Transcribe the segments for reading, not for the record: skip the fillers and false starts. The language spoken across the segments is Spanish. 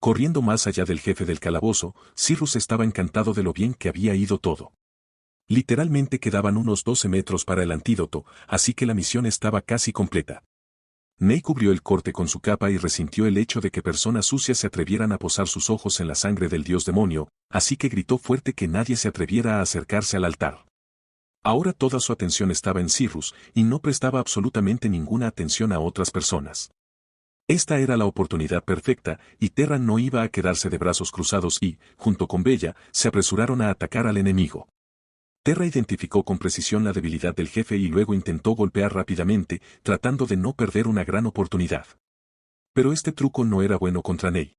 Corriendo más allá del jefe del calabozo, Cyrus estaba encantado de lo bien que había ido todo. Literalmente quedaban unos 12 metros para el antídoto, así que la misión estaba casi completa. Ney cubrió el corte con su capa y resintió el hecho de que personas sucias se atrevieran a posar sus ojos en la sangre del dios demonio, así que gritó fuerte que nadie se atreviera a acercarse al altar. Ahora toda su atención estaba en Cyrus, y no prestaba absolutamente ninguna atención a otras personas. Esta era la oportunidad perfecta, y Terra no iba a quedarse de brazos cruzados y, junto con Bella, se apresuraron a atacar al enemigo. Terra identificó con precisión la debilidad del jefe y luego intentó golpear rápidamente, tratando de no perder una gran oportunidad. Pero este truco no era bueno contra Ney.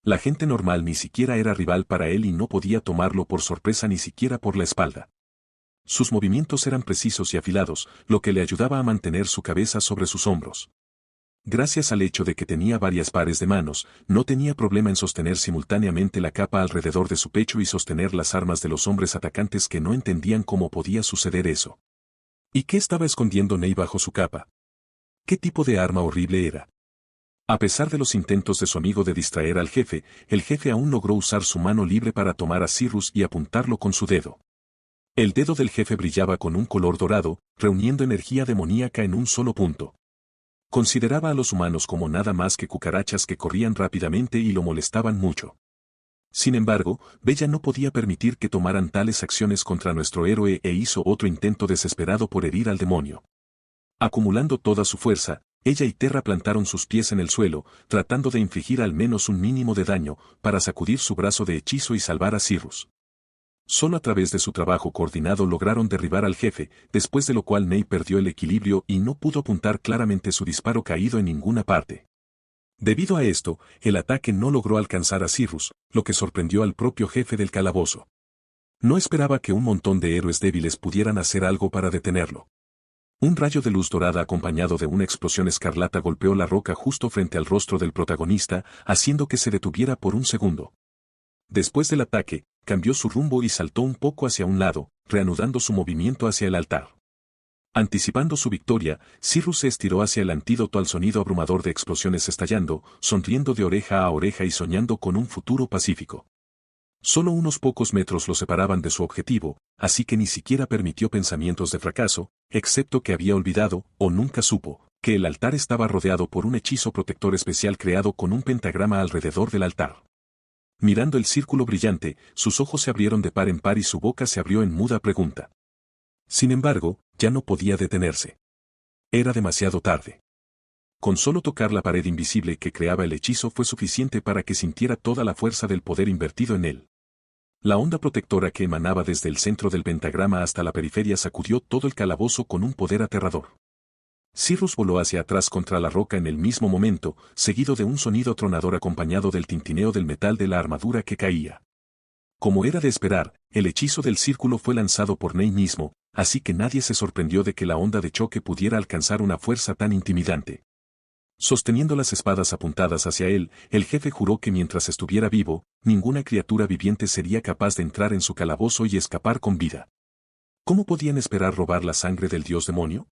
La gente normal ni siquiera era rival para él y no podía tomarlo por sorpresa ni siquiera por la espalda. Sus movimientos eran precisos y afilados, lo que le ayudaba a mantener su cabeza sobre sus hombros. Gracias al hecho de que tenía varias pares de manos, no tenía problema en sostener simultáneamente la capa alrededor de su pecho y sostener las armas de los hombres atacantes que no entendían cómo podía suceder eso. ¿Y qué estaba escondiendo Ney bajo su capa? ¿Qué tipo de arma horrible era? A pesar de los intentos de su amigo de distraer al jefe, el jefe aún logró usar su mano libre para tomar a Cyrus y apuntarlo con su dedo. El dedo del jefe brillaba con un color dorado, reuniendo energía demoníaca en un solo punto. Consideraba a los humanos como nada más que cucarachas que corrían rápidamente y lo molestaban mucho. Sin embargo, Bella no podía permitir que tomaran tales acciones contra nuestro héroe e hizo otro intento desesperado por herir al demonio. Acumulando toda su fuerza, ella y Terra plantaron sus pies en el suelo, tratando de infligir al menos un mínimo de daño, para sacudir su brazo de hechizo y salvar a Cyrus. Solo a través de su trabajo coordinado lograron derribar al jefe, después de lo cual Ney perdió el equilibrio y no pudo apuntar claramente su disparo caído en ninguna parte. Debido a esto, el ataque no logró alcanzar a Cyrus, lo que sorprendió al propio jefe del calabozo. No esperaba que un montón de héroes débiles pudieran hacer algo para detenerlo. Un rayo de luz dorada acompañado de una explosión escarlata golpeó la roca justo frente al rostro del protagonista, haciendo que se detuviera por un segundo. Después del ataque, cambió su rumbo y saltó un poco hacia un lado, reanudando su movimiento hacia el altar. Anticipando su victoria, Cyrus se estiró hacia el antídoto al sonido abrumador de explosiones estallando, sonriendo de oreja a oreja y soñando con un futuro pacífico. Solo unos pocos metros lo separaban de su objetivo, así que ni siquiera permitió pensamientos de fracaso, excepto que había olvidado, o nunca supo, que el altar estaba rodeado por un hechizo protector especial creado con un pentagrama alrededor del altar. Mirando el círculo brillante, sus ojos se abrieron de par en par y su boca se abrió en muda pregunta. Sin embargo, ya no podía detenerse. Era demasiado tarde. Con solo tocar la pared invisible que creaba el hechizo fue suficiente para que sintiera toda la fuerza del poder invertido en él. La onda protectora que emanaba desde el centro del pentagrama hasta la periferia sacudió todo el calabozo con un poder aterrador. Cyrus voló hacia atrás contra la roca en el mismo momento, seguido de un sonido tronador acompañado del tintineo del metal de la armadura que caía. Como era de esperar, el hechizo del círculo fue lanzado por Ney mismo, así que nadie se sorprendió de que la onda de choque pudiera alcanzar una fuerza tan intimidante. Sosteniendo las espadas apuntadas hacia él, el jefe juró que mientras estuviera vivo, ninguna criatura viviente sería capaz de entrar en su calabozo y escapar con vida. ¿Cómo podían esperar robar la sangre del dios demonio?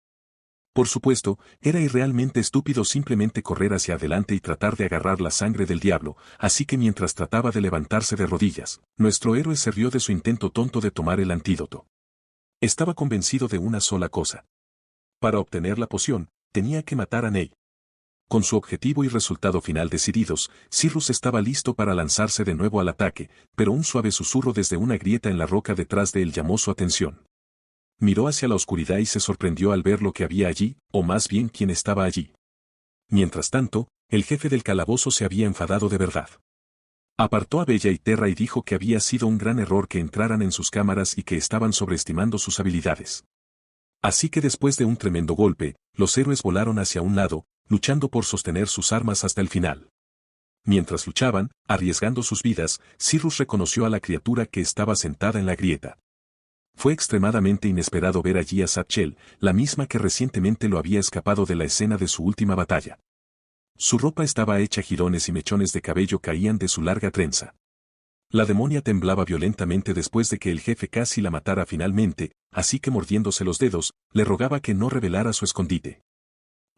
Por supuesto, era irrealmente estúpido simplemente correr hacia adelante y tratar de agarrar la sangre del diablo, así que mientras trataba de levantarse de rodillas, nuestro héroe se rió de su intento tonto de tomar el antídoto. Estaba convencido de una sola cosa. Para obtener la poción, tenía que matar a Ney. Con su objetivo y resultado final decididos, Cyrus estaba listo para lanzarse de nuevo al ataque, pero un suave susurro desde una grieta en la roca detrás de él llamó su atención. Miró hacia la oscuridad y se sorprendió al ver lo que había allí, o más bien quién estaba allí. Mientras tanto, el jefe del calabozo se había enfadado de verdad. Apartó a Bella y Terra y dijo que había sido un gran error que entraran en sus cámaras y que estaban sobreestimando sus habilidades. Así que después de un tremendo golpe, los héroes volaron hacia un lado, luchando por sostener sus armas hasta el final. Mientras luchaban, arriesgando sus vidas, Cyrus reconoció a la criatura que estaba sentada en la grieta. Fue extremadamente inesperado ver allí a Satchel, la misma que recientemente lo había escapado de la escena de su última batalla. Su ropa estaba hecha jirones y mechones de cabello caían de su larga trenza. La demonia temblaba violentamente después de que el jefe casi la matara finalmente, así que mordiéndose los dedos, le rogaba que no revelara su escondite.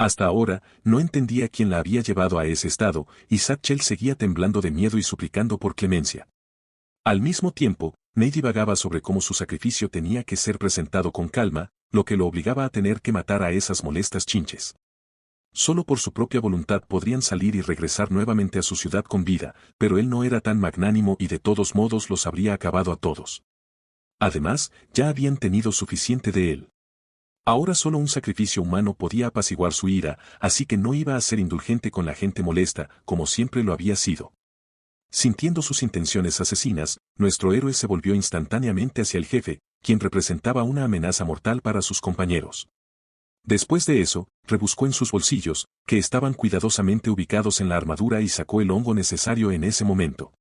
Hasta ahora, no entendía quién la había llevado a ese estado, y Satchel seguía temblando de miedo y suplicando por clemencia. Al mismo tiempo, Ney divagaba sobre cómo su sacrificio tenía que ser presentado con calma, lo que lo obligaba a tener que matar a esas molestas chinches. Solo por su propia voluntad podrían salir y regresar nuevamente a su ciudad con vida, pero él no era tan magnánimo y de todos modos los habría acabado a todos. Además, ya habían tenido suficiente de él. Ahora solo un sacrificio humano podía apaciguar su ira, así que no iba a ser indulgente con la gente molesta, como siempre lo había sido. Sintiendo sus intenciones asesinas, nuestro héroe se volvió instantáneamente hacia el jefe, quien representaba una amenaza mortal para sus compañeros. Después de eso, rebuscó en sus bolsillos, que estaban cuidadosamente ubicados en la armadura y sacó el hongo necesario en ese momento.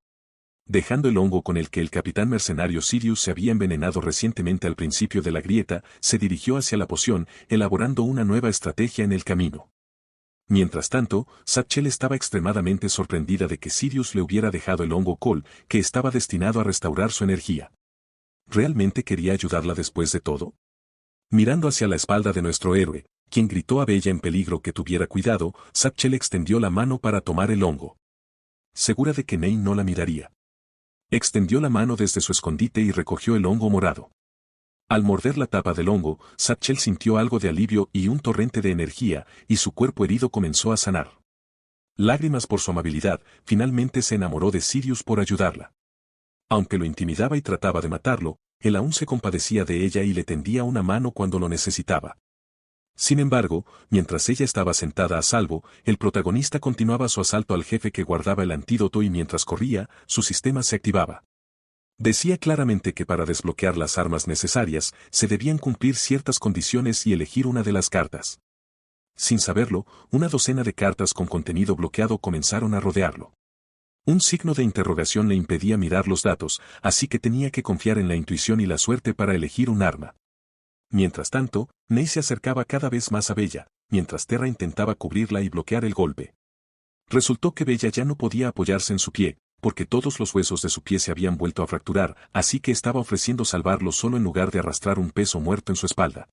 Dejando el hongo con el que el capitán mercenario Sirius se había envenenado recientemente al principio de la grieta, se dirigió hacia la poción, elaborando una nueva estrategia en el camino. Mientras tanto, Satchel estaba extremadamente sorprendida de que Sirius le hubiera dejado el hongo Col, que estaba destinado a restaurar su energía. ¿Realmente quería ayudarla después de todo? Mirando hacia la espalda de nuestro héroe, quien gritó a Bella en peligro que tuviera cuidado, Satchel extendió la mano para tomar el hongo. Segura de que Ney no la miraría. Extendió la mano desde su escondite y recogió el hongo morado. Al morder la tapa del hongo, Satchel sintió algo de alivio y un torrente de energía, y su cuerpo herido comenzó a sanar. Lágrimas por su amabilidad, finalmente se enamoró de Sirius por ayudarla. Aunque lo intimidaba y trataba de matarlo, él aún se compadecía de ella y le tendía una mano cuando lo necesitaba. Sin embargo, mientras ella estaba sentada a salvo, el protagonista continuaba su asalto al jefe que guardaba el antídoto y mientras corría, su sistema se activaba. Decía claramente que para desbloquear las armas necesarias, se debían cumplir ciertas condiciones y elegir una de las cartas. Sin saberlo, una docena de cartas con contenido bloqueado comenzaron a rodearlo. Un signo de interrogación le impedía mirar los datos, así que tenía que confiar en la intuición y la suerte para elegir un arma. Mientras tanto, Ney se acercaba cada vez más a Bella, mientras Terra intentaba cubrirla y bloquear el golpe. Resultó que Bella ya no podía apoyarse en su pie, porque todos los huesos de su pie se habían vuelto a fracturar, así que estaba ofreciendo salvarlo solo en lugar de arrastrar un peso muerto en su espalda.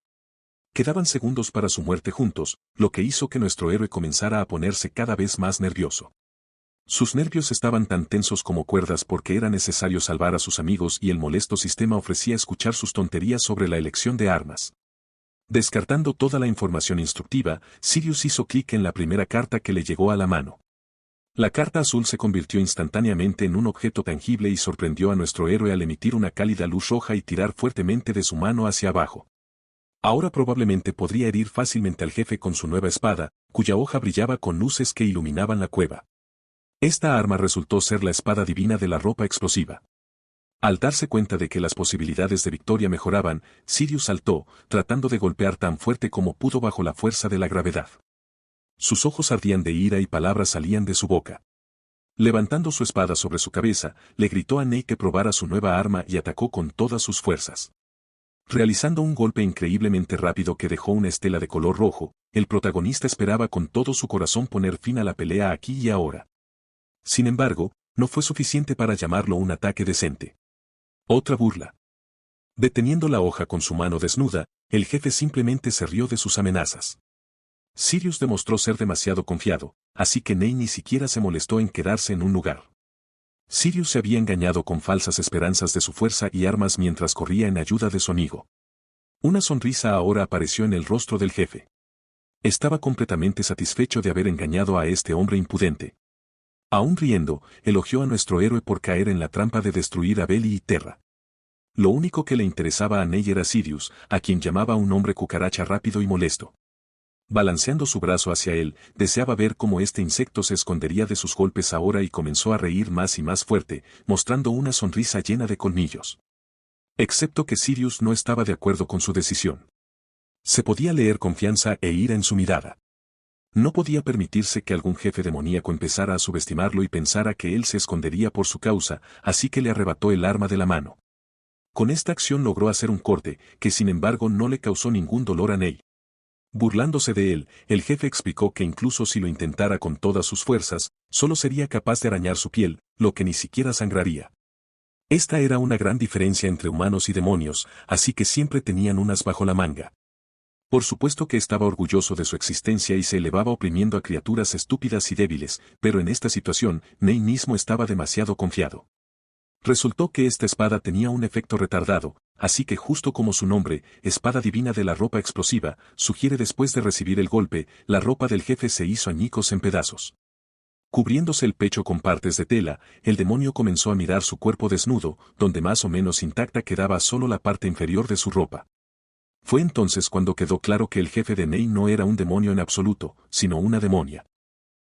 Quedaban segundos para su muerte juntos, lo que hizo que nuestro héroe comenzara a ponerse cada vez más nervioso. Sus nervios estaban tan tensos como cuerdas porque era necesario salvar a sus amigos y el molesto sistema ofrecía escuchar sus tonterías sobre la elección de armas. Descartando toda la información instructiva, Sirius hizo clic en la primera carta que le llegó a la mano. La carta azul se convirtió instantáneamente en un objeto tangible y sorprendió a nuestro héroe al emitir una cálida luz roja y tirar fuertemente de su mano hacia abajo. Ahora probablemente podría herir fácilmente al jefe con su nueva espada, cuya hoja brillaba con luces que iluminaban la cueva. Esta arma resultó ser la espada divina de la ropa explosiva. Al darse cuenta de que las posibilidades de victoria mejoraban, Sirius saltó, tratando de golpear tan fuerte como pudo bajo la fuerza de la gravedad. Sus ojos ardían de ira y palabras salían de su boca. Levantando su espada sobre su cabeza, le gritó a Ney que probara su nueva arma y atacó con todas sus fuerzas. Realizando un golpe increíblemente rápido que dejó una estela de color rojo, el protagonista esperaba con todo su corazón poner fin a la pelea aquí y ahora. Sin embargo, no fue suficiente para llamarlo un ataque decente. Otra burla. Deteniendo la hoja con su mano desnuda, el jefe simplemente se rió de sus amenazas. Sirius demostró ser demasiado confiado, así que Ney ni siquiera se molestó en quedarse en un lugar. Sirius se había engañado con falsas esperanzas de su fuerza y armas mientras corría en ayuda de su amigo. Una sonrisa ahora apareció en el rostro del jefe. Estaba completamente satisfecho de haber engañado a este hombre impudente. Aún riendo, elogió a nuestro héroe por caer en la trampa de destruir a Belly y Terra. Lo único que le interesaba a Ney era Sirius, a quien llamaba un hombre cucaracha rápido y molesto. Balanceando su brazo hacia él, deseaba ver cómo este insecto se escondería de sus golpes ahora y comenzó a reír más y más fuerte, mostrando una sonrisa llena de colmillos. Excepto que Sirius no estaba de acuerdo con su decisión. Se podía leer confianza e ira en su mirada. No podía permitirse que algún jefe demoníaco empezara a subestimarlo y pensara que él se escondería por su causa, así que le arrebató el arma de la mano. Con esta acción logró hacer un corte, que sin embargo no le causó ningún dolor a Ney. Burlándose de él, el jefe explicó que incluso si lo intentara con todas sus fuerzas, solo sería capaz de arañar su piel, lo que ni siquiera sangraría. Esta era una gran diferencia entre humanos y demonios, así que siempre tenían unas bajo la manga. Por supuesto que estaba orgulloso de su existencia y se elevaba oprimiendo a criaturas estúpidas y débiles, pero en esta situación, Ney mismo estaba demasiado confiado. Resultó que esta espada tenía un efecto retardado, así que justo como su nombre, espada divina de la ropa explosiva, sugiere después de recibir el golpe, la ropa del jefe se hizo añicos en pedazos. Cubriéndose el pecho con partes de tela, el demonio comenzó a mirar su cuerpo desnudo, donde más o menos intacta quedaba solo la parte inferior de su ropa. Fue entonces cuando quedó claro que el jefe de Ney no era un demonio en absoluto, sino una demonia.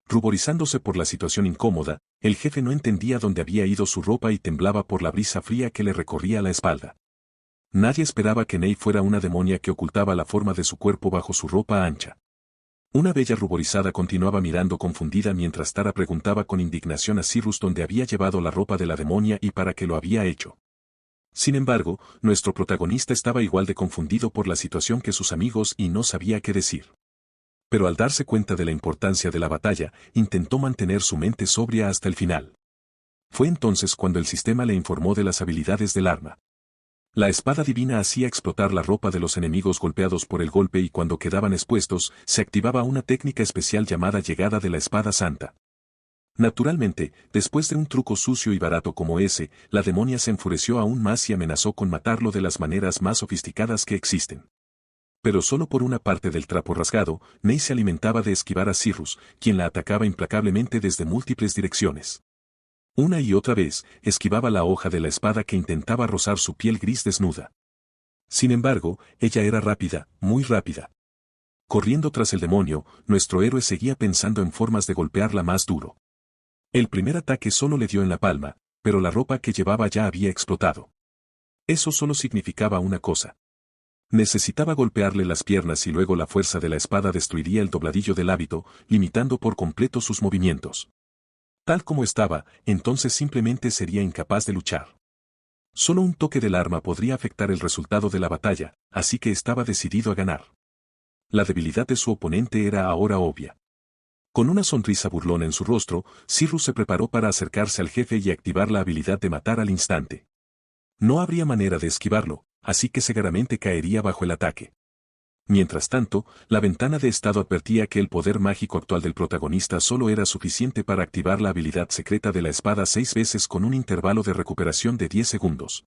Ruborizándose por la situación incómoda, el jefe no entendía dónde había ido su ropa y temblaba por la brisa fría que le recorría la espalda. Nadie esperaba que Ney fuera una demonia que ocultaba la forma de su cuerpo bajo su ropa ancha. Una bella ruborizada continuaba mirando confundida mientras Tara preguntaba con indignación a Cyrus dónde había llevado la ropa de la demonia y para qué lo había hecho. Sin embargo, nuestro protagonista estaba igual de confundido por la situación que sus amigos y no sabía qué decir. Pero al darse cuenta de la importancia de la batalla, intentó mantener su mente sobria hasta el final. Fue entonces cuando el sistema le informó de las habilidades del arma. La espada divina hacía explotar la ropa de los enemigos golpeados por el golpe y cuando quedaban expuestos, se activaba una técnica especial llamada llegada de la espada santa. Naturalmente, después de un truco sucio y barato como ese, la demonia se enfureció aún más y amenazó con matarlo de las maneras más sofisticadas que existen. Pero solo por una parte del trapo rasgado, Ney se alimentaba de esquivar a Cyrus, quien la atacaba implacablemente desde múltiples direcciones. Una y otra vez, esquivaba la hoja de la espada que intentaba rozar su piel gris desnuda. Sin embargo, ella era rápida, muy rápida. Corriendo tras el demonio, nuestro héroe seguía pensando en formas de golpearla más duro. El primer ataque solo le dio en la palma, pero la ropa que llevaba ya había explotado. Eso solo significaba una cosa. Necesitaba golpearle las piernas y luego la fuerza de la espada destruiría el dobladillo del hábito, limitando por completo sus movimientos. Tal como estaba, entonces simplemente sería incapaz de luchar. Solo un toque del arma podría afectar el resultado de la batalla, así que estaba decidido a ganar. La debilidad de su oponente era ahora obvia. Con una sonrisa burlona en su rostro, Cyrus se preparó para acercarse al jefe y activar la habilidad de matar al instante. No habría manera de esquivarlo, así que seguramente caería bajo el ataque. Mientras tanto, la ventana de estado advertía que el poder mágico actual del protagonista solo era suficiente para activar la habilidad secreta de la espada 6 veces con un intervalo de recuperación de 10 segundos.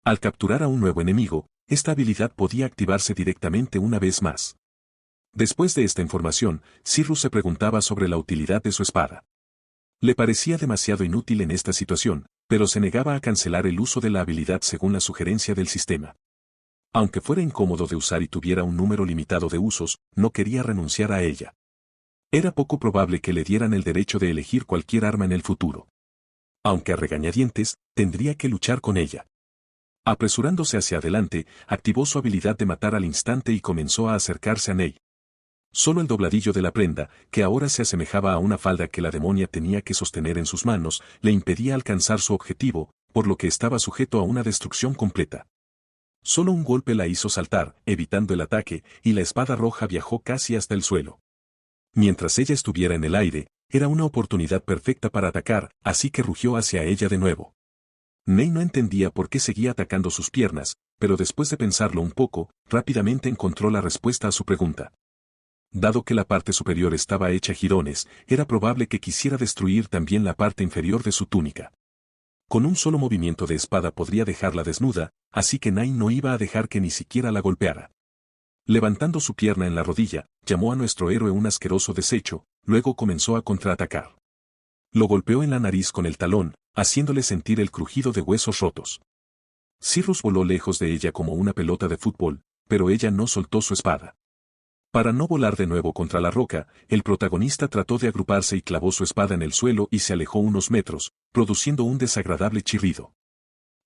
Al capturar a un nuevo enemigo, esta habilidad podía activarse directamente una vez más. Después de esta información, Cyrus se preguntaba sobre la utilidad de su espada. Le parecía demasiado inútil en esta situación, pero se negaba a cancelar el uso de la habilidad según la sugerencia del sistema. Aunque fuera incómodo de usar y tuviera un número limitado de usos, no quería renunciar a ella. Era poco probable que le dieran el derecho de elegir cualquier arma en el futuro. Aunque a regañadientes, tendría que luchar con ella. Apresurándose hacia adelante, activó su habilidad de matar al instante y comenzó a acercarse a Ney. Solo el dobladillo de la prenda, que ahora se asemejaba a una falda que la demonia tenía que sostener en sus manos, le impedía alcanzar su objetivo, por lo que estaba sujeto a una destrucción completa. Solo un golpe la hizo saltar, evitando el ataque, y la espada roja viajó casi hasta el suelo. Mientras ella estuviera en el aire, era una oportunidad perfecta para atacar, así que rugió hacia ella de nuevo. Ney no entendía por qué seguía atacando sus piernas, pero después de pensarlo un poco, rápidamente encontró la respuesta a su pregunta. Dado que la parte superior estaba hecha jirones, era probable que quisiera destruir también la parte inferior de su túnica. Con un solo movimiento de espada podría dejarla desnuda, así que Ney no iba a dejar que ni siquiera la golpeara. Levantando su pierna en la rodilla, llamó a nuestro héroe un asqueroso desecho, luego comenzó a contraatacar. Lo golpeó en la nariz con el talón, haciéndole sentir el crujido de huesos rotos. Cyrus voló lejos de ella como una pelota de fútbol, pero ella no soltó su espada. Para no volar de nuevo contra la roca, el protagonista trató de agruparse y clavó su espada en el suelo y se alejó unos metros, produciendo un desagradable chirrido.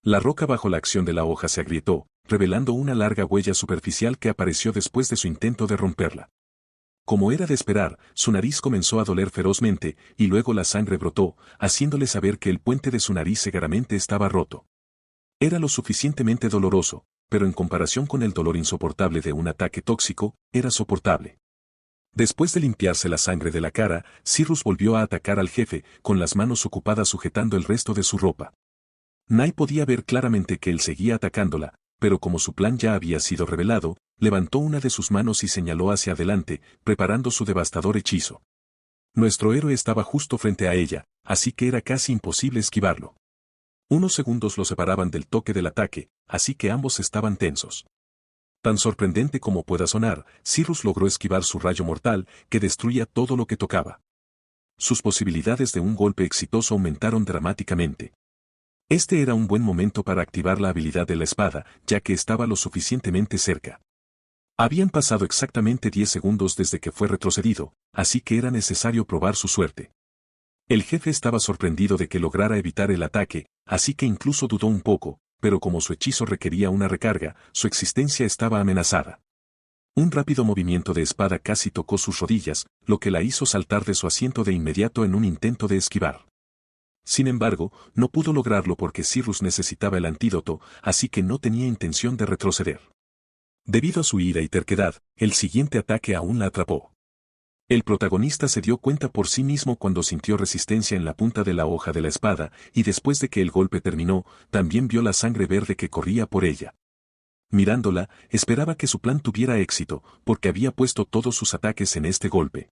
La roca bajo la acción de la hoja se agrietó, revelando una larga huella superficial que apareció después de su intento de romperla. Como era de esperar, su nariz comenzó a doler ferozmente, y luego la sangre brotó, haciéndole saber que el puente de su nariz seguramente estaba roto. Era lo suficientemente doloroso, pero en comparación con el dolor insoportable de un ataque tóxico, era soportable. Después de limpiarse la sangre de la cara, Cyrus volvió a atacar al jefe, con las manos ocupadas sujetando el resto de su ropa. Ney podía ver claramente que él seguía atacándola, pero como su plan ya había sido revelado, levantó una de sus manos y señaló hacia adelante, preparando su devastador hechizo. Nuestro héroe estaba justo frente a ella, así que era casi imposible esquivarlo. Unos segundos lo separaban del toque del ataque, así que ambos estaban tensos. Tan sorprendente como pueda sonar, Cyrus logró esquivar su rayo mortal, que destruía todo lo que tocaba. Sus posibilidades de un golpe exitoso aumentaron dramáticamente. Este era un buen momento para activar la habilidad de la espada, ya que estaba lo suficientemente cerca. Habían pasado exactamente 10 segundos desde que fue retrocedido, así que era necesario probar su suerte. El jefe estaba sorprendido de que lograra evitar el ataque, así que incluso dudó un poco, pero como su hechizo requería una recarga, su existencia estaba amenazada. Un rápido movimiento de espada casi tocó sus rodillas, lo que la hizo saltar de su asiento de inmediato en un intento de esquivar. Sin embargo, no pudo lograrlo porque Cyrus necesitaba el antídoto, así que no tenía intención de retroceder. Debido a su ira y terquedad, el siguiente ataque aún la atrapó. El protagonista se dio cuenta por sí mismo cuando sintió resistencia en la punta de la hoja de la espada, y después de que el golpe terminó, también vio la sangre verde que corría por ella. Mirándola, esperaba que su plan tuviera éxito, porque había puesto todos sus ataques en este golpe.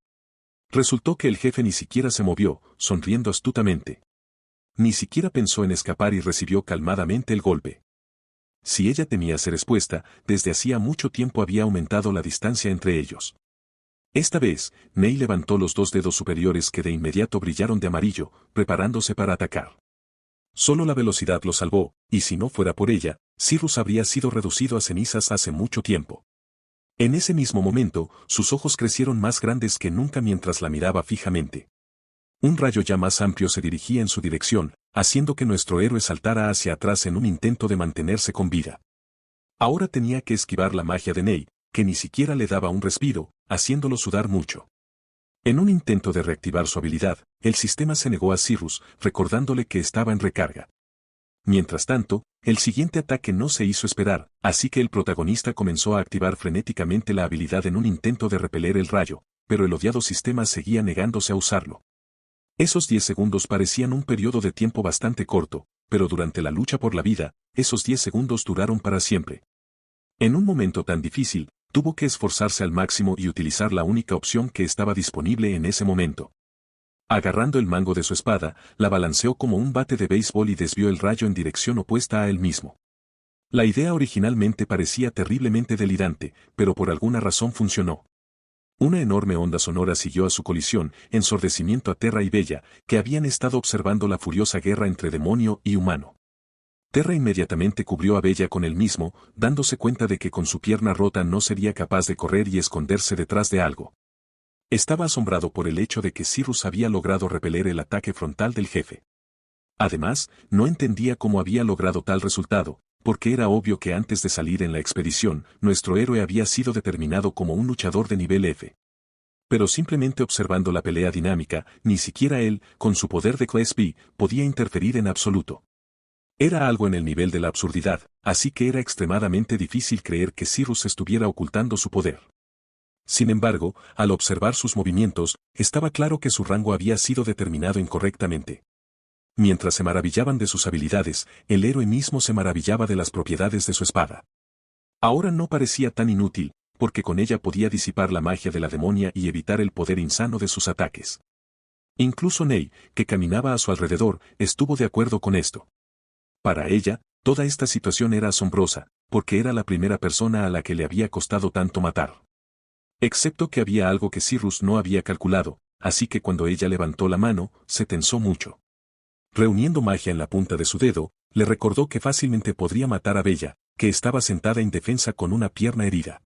Resultó que el jefe ni siquiera se movió, sonriendo astutamente. Ni siquiera pensó en escapar y recibió calmadamente el golpe. Si ella temía ser expuesta, desde hacía mucho tiempo había aumentado la distancia entre ellos. Esta vez, Ney levantó los dos dedos superiores que de inmediato brillaron de amarillo, preparándose para atacar. Solo la velocidad lo salvó, y si no fuera por ella, Cyrus habría sido reducido a cenizas hace mucho tiempo. En ese mismo momento, sus ojos crecieron más grandes que nunca mientras la miraba fijamente. Un rayo ya más amplio se dirigía en su dirección, haciendo que nuestro héroe saltara hacia atrás en un intento de mantenerse con vida. Ahora tenía que esquivar la magia de Ney, que ni siquiera le daba un respiro, haciéndolo sudar mucho. En un intento de reactivar su habilidad, el sistema se negó a Cyrus, recordándole que estaba en recarga. Mientras tanto, el siguiente ataque no se hizo esperar, así que el protagonista comenzó a activar frenéticamente la habilidad en un intento de repeler el rayo, pero el odiado sistema seguía negándose a usarlo. Esos 10 segundos parecían un periodo de tiempo bastante corto, pero durante la lucha por la vida, esos 10 segundos duraron para siempre. En un momento tan difícil, tuvo que esforzarse al máximo y utilizar la única opción que estaba disponible en ese momento. Agarrando el mango de su espada, la balanceó como un bate de béisbol y desvió el rayo en dirección opuesta a él mismo. La idea originalmente parecía terriblemente delirante, pero por alguna razón funcionó. Una enorme onda sonora siguió a su colisión, ensordecimiento a Terra y Bella, que habían estado observando la furiosa guerra entre demonio y humano. Terra inmediatamente cubrió a Bella con el mismo, dándose cuenta de que con su pierna rota no sería capaz de correr y esconderse detrás de algo. Estaba asombrado por el hecho de que Cyrus había logrado repeler el ataque frontal del jefe. Además, no entendía cómo había logrado tal resultado, porque era obvio que antes de salir en la expedición, nuestro héroe había sido determinado como un luchador de nivel F. Pero simplemente observando la pelea dinámica, ni siquiera él, con su poder de Class B, podía interferir en absoluto. Era algo en el nivel de la absurdidad, así que era extremadamente difícil creer que Cyrus estuviera ocultando su poder. Sin embargo, al observar sus movimientos, estaba claro que su rango había sido determinado incorrectamente. Mientras se maravillaban de sus habilidades, el héroe mismo se maravillaba de las propiedades de su espada. Ahora no parecía tan inútil, porque con ella podía disipar la magia de la demonia y evitar el poder insano de sus ataques. Incluso Ney, que caminaba a su alrededor, estuvo de acuerdo con esto. Para ella, toda esta situación era asombrosa, porque era la primera persona a la que le había costado tanto matar. Excepto que había algo que Cyrus no había calculado, así que cuando ella levantó la mano, se tensó mucho. Reuniendo magia en la punta de su dedo, le recordó que fácilmente podría matar a Bella, que estaba sentada indefensa con una pierna herida.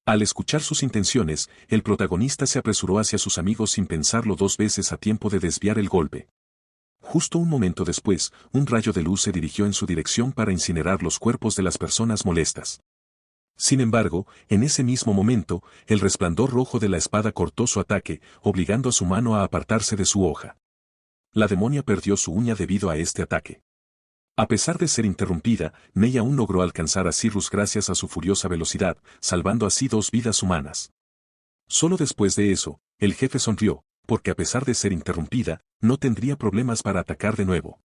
Al escuchar sus intenciones, el protagonista se apresuró hacia sus amigos sin pensarlo dos veces a tiempo de desviar el golpe. Justo un momento después, un rayo de luz se dirigió en su dirección para incinerar los cuerpos de las personas molestas. Sin embargo, en ese mismo momento, el resplandor rojo de la espada cortó su ataque, obligando a su mano a apartarse de su hoja. La demonia perdió su uña debido a este ataque. A pesar de ser interrumpida, Ney aún logró alcanzar a Cyrus gracias a su furiosa velocidad, salvando así 2 vidas humanas. Solo después de eso, el jefe sonrió, porque a pesar de ser interrumpida, no tendría problemas para atacar de nuevo.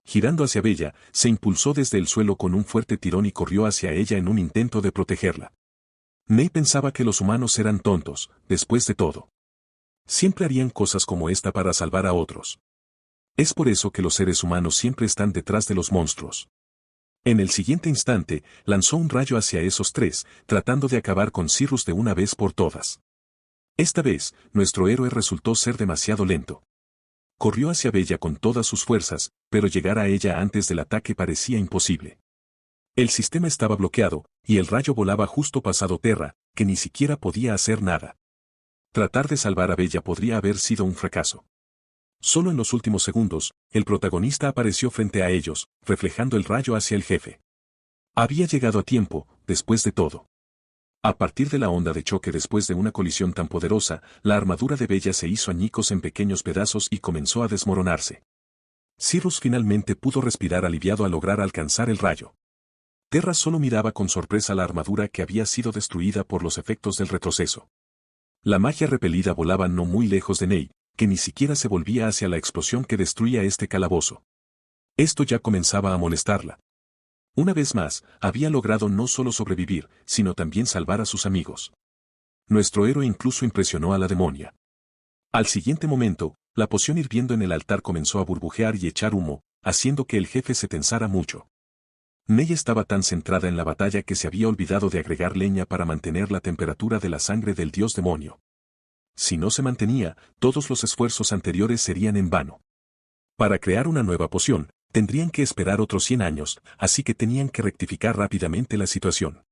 Girando hacia Bella, se impulsó desde el suelo con un fuerte tirón y corrió hacia ella en un intento de protegerla. Ney pensaba que los humanos eran tontos, después de todo. Siempre harían cosas como esta para salvar a otros. Es por eso que los seres humanos siempre están detrás de los monstruos. En el siguiente instante, lanzó un rayo hacia esos tres, tratando de acabar con Cyrus de una vez por todas. Esta vez, nuestro héroe resultó ser demasiado lento. Corrió hacia Bella con todas sus fuerzas, pero llegar a ella antes del ataque parecía imposible. El sistema estaba bloqueado, y el rayo volaba justo pasado Terra, que ni siquiera podía hacer nada. Tratar de salvar a Bella podría haber sido un fracaso. Solo en los últimos segundos, el protagonista apareció frente a ellos, reflejando el rayo hacia el jefe. Había llegado a tiempo, después de todo. A partir de la onda de choque después de una colisión tan poderosa, la armadura de Bella se hizo añicos en pequeños pedazos y comenzó a desmoronarse. Cyrus finalmente pudo respirar aliviado al lograr alcanzar el rayo. Terra solo miraba con sorpresa la armadura que había sido destruida por los efectos del retroceso. La magia repelida volaba no muy lejos de Ney, que ni siquiera se volvía hacia la explosión que destruía este calabozo. Esto ya comenzaba a molestarla. Una vez más, había logrado no solo sobrevivir, sino también salvar a sus amigos. Nuestro héroe incluso impresionó a la demonia. Al siguiente momento, la poción hirviendo en el altar comenzó a burbujear y echar humo, haciendo que el jefe se tensara mucho. Ney estaba tan centrada en la batalla que se había olvidado de agregar leña para mantener la temperatura de la sangre del dios demonio. Si no se mantenía, todos los esfuerzos anteriores serían en vano. Para crear una nueva poción, tendrían que esperar otros 100 años, así que tenían que rectificar rápidamente la situación.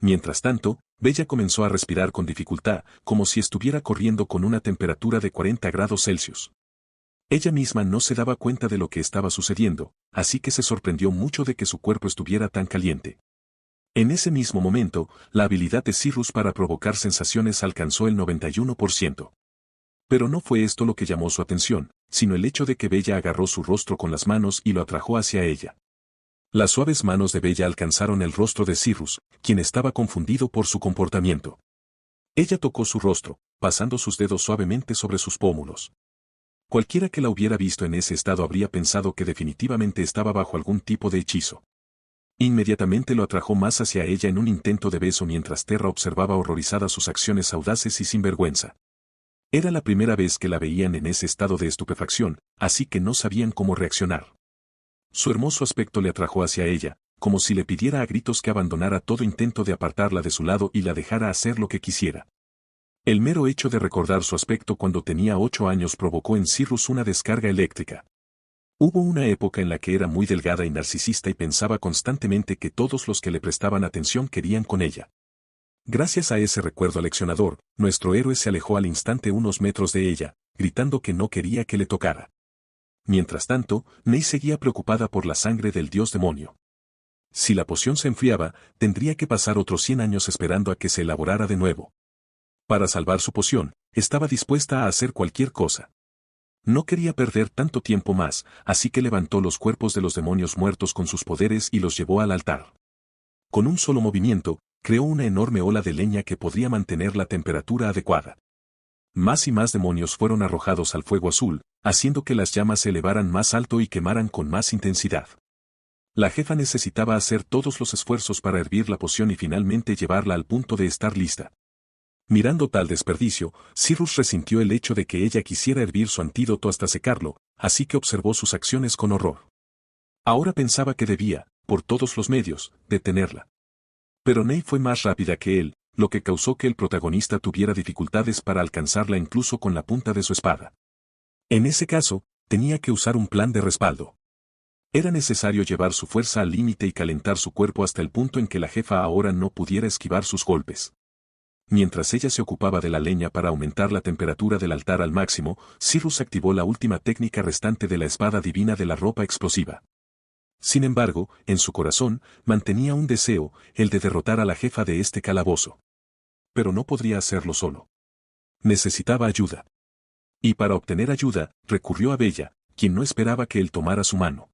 Mientras tanto, Bella comenzó a respirar con dificultad, como si estuviera corriendo con una temperatura de 40 grados Celsius. Ella misma no se daba cuenta de lo que estaba sucediendo, así que se sorprendió mucho de que su cuerpo estuviera tan caliente. En ese mismo momento, la habilidad de Cyrus para provocar sensaciones alcanzó el 91%. Pero no fue esto lo que llamó su atención, sino el hecho de que Bella agarró su rostro con las manos y lo atrajo hacia ella. Las suaves manos de Bella alcanzaron el rostro de Cyrus, quien estaba confundido por su comportamiento. Ella tocó su rostro, pasando sus dedos suavemente sobre sus pómulos. Cualquiera que la hubiera visto en ese estado habría pensado que definitivamente estaba bajo algún tipo de hechizo. Inmediatamente lo atrajo más hacia ella en un intento de beso mientras Terra observaba horrorizada sus acciones audaces y sinvergüenza. Era la primera vez que la veían en ese estado de estupefacción, así que no sabían cómo reaccionar. Su hermoso aspecto le atrajo hacia ella, como si le pidiera a gritos que abandonara todo intento de apartarla de su lado y la dejara hacer lo que quisiera. El mero hecho de recordar su aspecto cuando tenía 8 años provocó en Cyrus una descarga eléctrica. Hubo una época en la que era muy delgada y narcisista y pensaba constantemente que todos los que le prestaban atención querían con ella. Gracias a ese recuerdo aleccionador, nuestro héroe se alejó al instante unos metros de ella, gritando que no quería que le tocara. Mientras tanto, Ney seguía preocupada por la sangre del dios demonio. Si la poción se enfriaba, tendría que pasar otros 100 años esperando a que se elaborara de nuevo. Para salvar su poción, estaba dispuesta a hacer cualquier cosa. No quería perder tanto tiempo más, así que levantó los cuerpos de los demonios muertos con sus poderes y los llevó al altar. Con un solo movimiento, creó una enorme ola de leña que podría mantener la temperatura adecuada. Más y más demonios fueron arrojados al fuego azul, haciendo que las llamas se elevaran más alto y quemaran con más intensidad. La jefa necesitaba hacer todos los esfuerzos para hervir la poción y finalmente llevarla al punto de estar lista. Mirando tal desperdicio, Cyrus resintió el hecho de que ella quisiera hervir su antídoto hasta secarlo, así que observó sus acciones con horror. Ahora pensaba que debía, por todos los medios, detenerla. Pero Ney fue más rápida que él, lo que causó que el protagonista tuviera dificultades para alcanzarla incluso con la punta de su espada. En ese caso, tenía que usar un plan de respaldo. Era necesario llevar su fuerza al límite y calentar su cuerpo hasta el punto en que la jefa ahora no pudiera esquivar sus golpes. Mientras ella se ocupaba de la leña para aumentar la temperatura del altar al máximo, Cyrus activó la última técnica restante de la espada divina de la ropa explosiva. Sin embargo, en su corazón, mantenía un deseo, el de derrotar a la jefa de este calabozo. Pero no podría hacerlo solo. Necesitaba ayuda. Y para obtener ayuda, recurrió a Bella, quien no esperaba que él tomara su mano.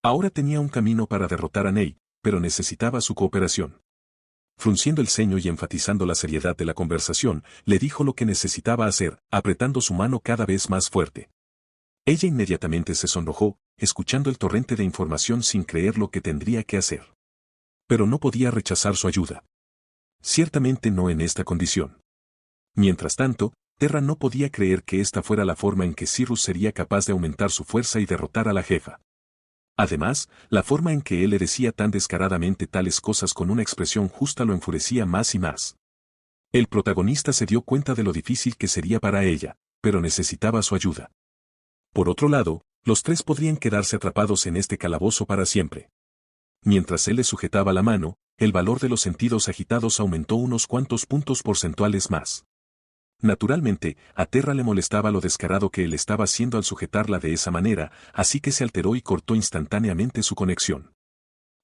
Ahora tenía un camino para derrotar a Ney, pero necesitaba su cooperación. Frunciendo el ceño y enfatizando la seriedad de la conversación, le dijo lo que necesitaba hacer, apretando su mano cada vez más fuerte. Ella inmediatamente se sonrojó, escuchando el torrente de información sin creer lo que tendría que hacer. Pero no podía rechazar su ayuda. Ciertamente no en esta condición. Mientras tanto, Terra no podía creer que esta fuera la forma en que Cyrus sería capaz de aumentar su fuerza y derrotar a la jefa. Además, la forma en que él le decía tan descaradamente tales cosas con una expresión justa lo enfurecía más y más. El protagonista se dio cuenta de lo difícil que sería para ella, pero necesitaba su ayuda. Por otro lado, los tres podrían quedarse atrapados en este calabozo para siempre. Mientras él le sujetaba la mano, el valor de los sentidos agitados aumentó unos cuantos puntos porcentuales más. Naturalmente, a Terra le molestaba lo descarado que él estaba haciendo al sujetarla de esa manera, así que se alteró y cortó instantáneamente su conexión.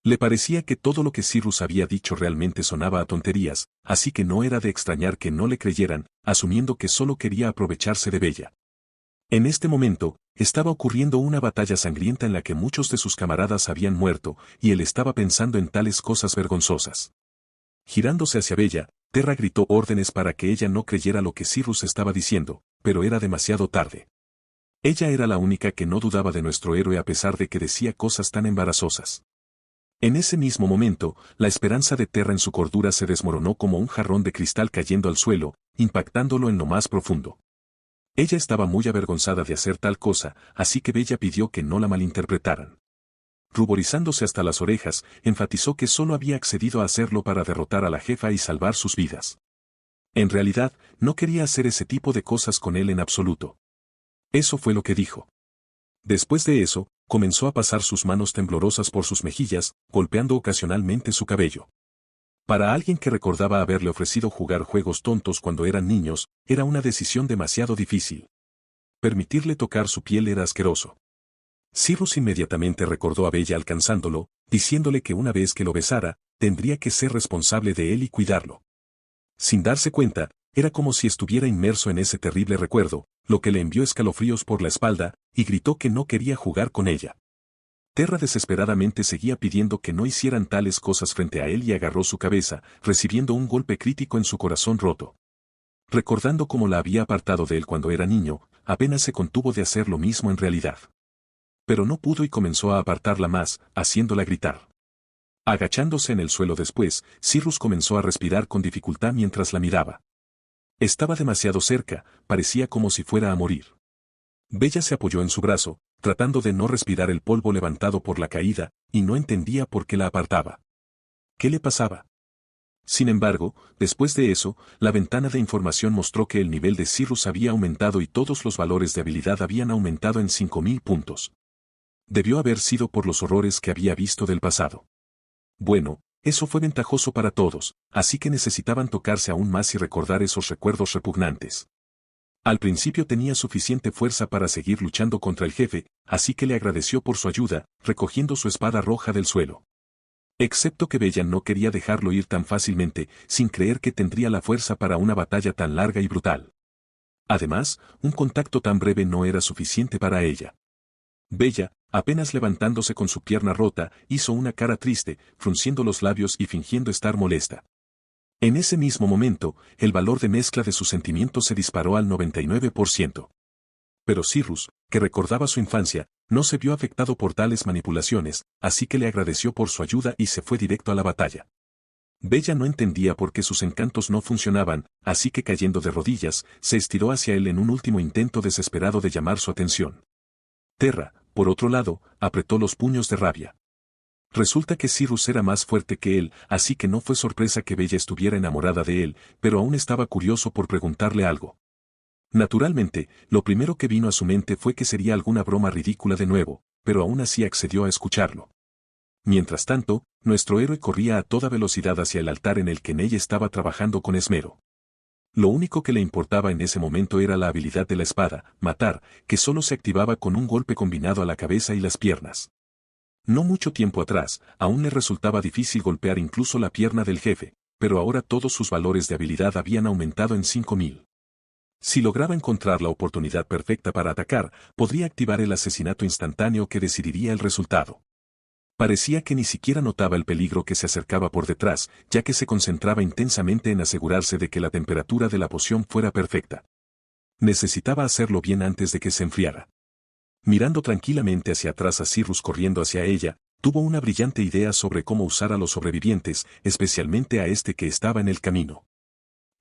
Le parecía que todo lo que Cyrus había dicho realmente sonaba a tonterías, así que no era de extrañar que no le creyeran, asumiendo que solo quería aprovecharse de Bella. En este momento, estaba ocurriendo una batalla sangrienta en la que muchos de sus camaradas habían muerto, y él estaba pensando en tales cosas vergonzosas. Girándose hacia Bella, Terra gritó órdenes para que ella no creyera lo que Cyrus estaba diciendo, pero era demasiado tarde. Ella era la única que no dudaba de nuestro héroe a pesar de que decía cosas tan embarazosas. En ese mismo momento, la esperanza de Terra en su cordura se desmoronó como un jarrón de cristal cayendo al suelo, impactándolo en lo más profundo. Ella estaba muy avergonzada de hacer tal cosa, así que Bella pidió que no la malinterpretaran. Ruborizándose hasta las orejas, enfatizó que solo había accedido a hacerlo para derrotar a la jefa y salvar sus vidas. En realidad, no quería hacer ese tipo de cosas con él en absoluto. Eso fue lo que dijo. Después de eso, comenzó a pasar sus manos temblorosas por sus mejillas, golpeando ocasionalmente su cabello. Para alguien que recordaba haberle ofrecido jugar juegos tontos cuando eran niños, era una decisión demasiado difícil. Permitirle tocar su piel era asqueroso. Cyrus inmediatamente recordó a Bella alcanzándolo, diciéndole que una vez que lo besara, tendría que ser responsable de él y cuidarlo. Sin darse cuenta, era como si estuviera inmerso en ese terrible recuerdo, lo que le envió escalofríos por la espalda, y gritó que no quería jugar con ella. Terra desesperadamente seguía pidiendo que no hicieran tales cosas frente a él y agarró su cabeza, recibiendo un golpe crítico en su corazón roto. Recordando cómo la había apartado de él cuando era niño, apenas se contuvo de hacer lo mismo en realidad. Pero no pudo y comenzó a apartarla más, haciéndola gritar. Agachándose en el suelo después, Cyrus comenzó a respirar con dificultad mientras la miraba. Estaba demasiado cerca, parecía como si fuera a morir. Bella se apoyó en su brazo, tratando de no respirar el polvo levantado por la caída, y no entendía por qué la apartaba. ¿Qué le pasaba? Sin embargo, después de eso, la ventana de información mostró que el nivel de Cyrus había aumentado y todos los valores de habilidad habían aumentado en 5000 puntos. Debió haber sido por los horrores que había visto del pasado. Bueno, eso fue ventajoso para todos, así que necesitaban tocarse aún más y recordar esos recuerdos repugnantes. Al principio tenía suficiente fuerza para seguir luchando contra el jefe, así que le agradeció por su ayuda, recogiendo su espada roja del suelo. Excepto que Bella no quería dejarlo ir tan fácilmente, sin creer que tendría la fuerza para una batalla tan larga y brutal. Además, un contacto tan breve no era suficiente para ella. Bella, apenas levantándose con su pierna rota, hizo una cara triste, frunciendo los labios y fingiendo estar molesta. En ese mismo momento, el valor de mezcla de sus sentimientos se disparó al 99%. Pero Cyrus, que recordaba su infancia, no se vio afectado por tales manipulaciones, así que le agradeció por su ayuda y se fue directo a la batalla. Bella no entendía por qué sus encantos no funcionaban, así que cayendo de rodillas, se estiró hacia él en un último intento desesperado de llamar su atención. Terra, por otro lado, apretó los puños de rabia. Resulta que Cyrus era más fuerte que él, así que no fue sorpresa que Bella estuviera enamorada de él, pero aún estaba curioso por preguntarle algo. Naturalmente, lo primero que vino a su mente fue que sería alguna broma ridícula de nuevo, pero aún así accedió a escucharlo. Mientras tanto, nuestro héroe corría a toda velocidad hacia el altar en el que Ney estaba trabajando con esmero. Lo único que le importaba en ese momento era la habilidad de la espada, matar, que solo se activaba con un golpe combinado a la cabeza y las piernas. No mucho tiempo atrás, aún le resultaba difícil golpear incluso la pierna del jefe, pero ahora todos sus valores de habilidad habían aumentado en 5000. Si lograba encontrar la oportunidad perfecta para atacar, podría activar el asesinato instantáneo que decidiría el resultado. Parecía que ni siquiera notaba el peligro que se acercaba por detrás, ya que se concentraba intensamente en asegurarse de que la temperatura de la poción fuera perfecta. Necesitaba hacerlo bien antes de que se enfriara. Mirando tranquilamente hacia atrás a Cyrus corriendo hacia ella, tuvo una brillante idea sobre cómo usar a los sobrevivientes, especialmente a este que estaba en el camino.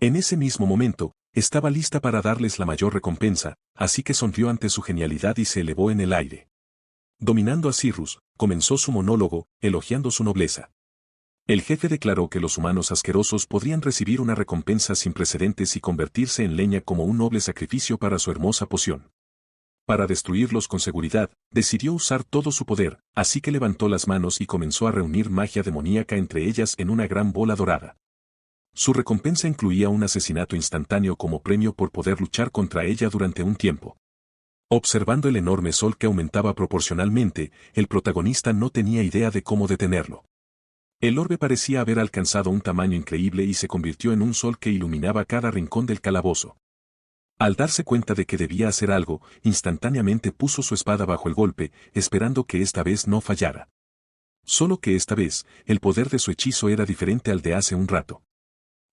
En ese mismo momento, estaba lista para darles la mayor recompensa, así que sonrió ante su genialidad y se elevó en el aire. Dominando a Cyrus, comenzó su monólogo, elogiando su nobleza. El jefe declaró que los humanos asquerosos podrían recibir una recompensa sin precedentes y convertirse en leña como un noble sacrificio para su hermosa poción. Para destruirlos con seguridad, decidió usar todo su poder, así que levantó las manos y comenzó a reunir magia demoníaca entre ellas en una gran bola dorada. Su recompensa incluía un asesinato instantáneo como premio por poder luchar contra ella durante un tiempo. Observando el enorme sol que aumentaba proporcionalmente, el protagonista no tenía idea de cómo detenerlo. El orbe parecía haber alcanzado un tamaño increíble y se convirtió en un sol que iluminaba cada rincón del calabozo. Al darse cuenta de que debía hacer algo, instantáneamente puso su espada bajo el golpe, esperando que esta vez no fallara. Solo que esta vez, el poder de su hechizo era diferente al de hace un rato.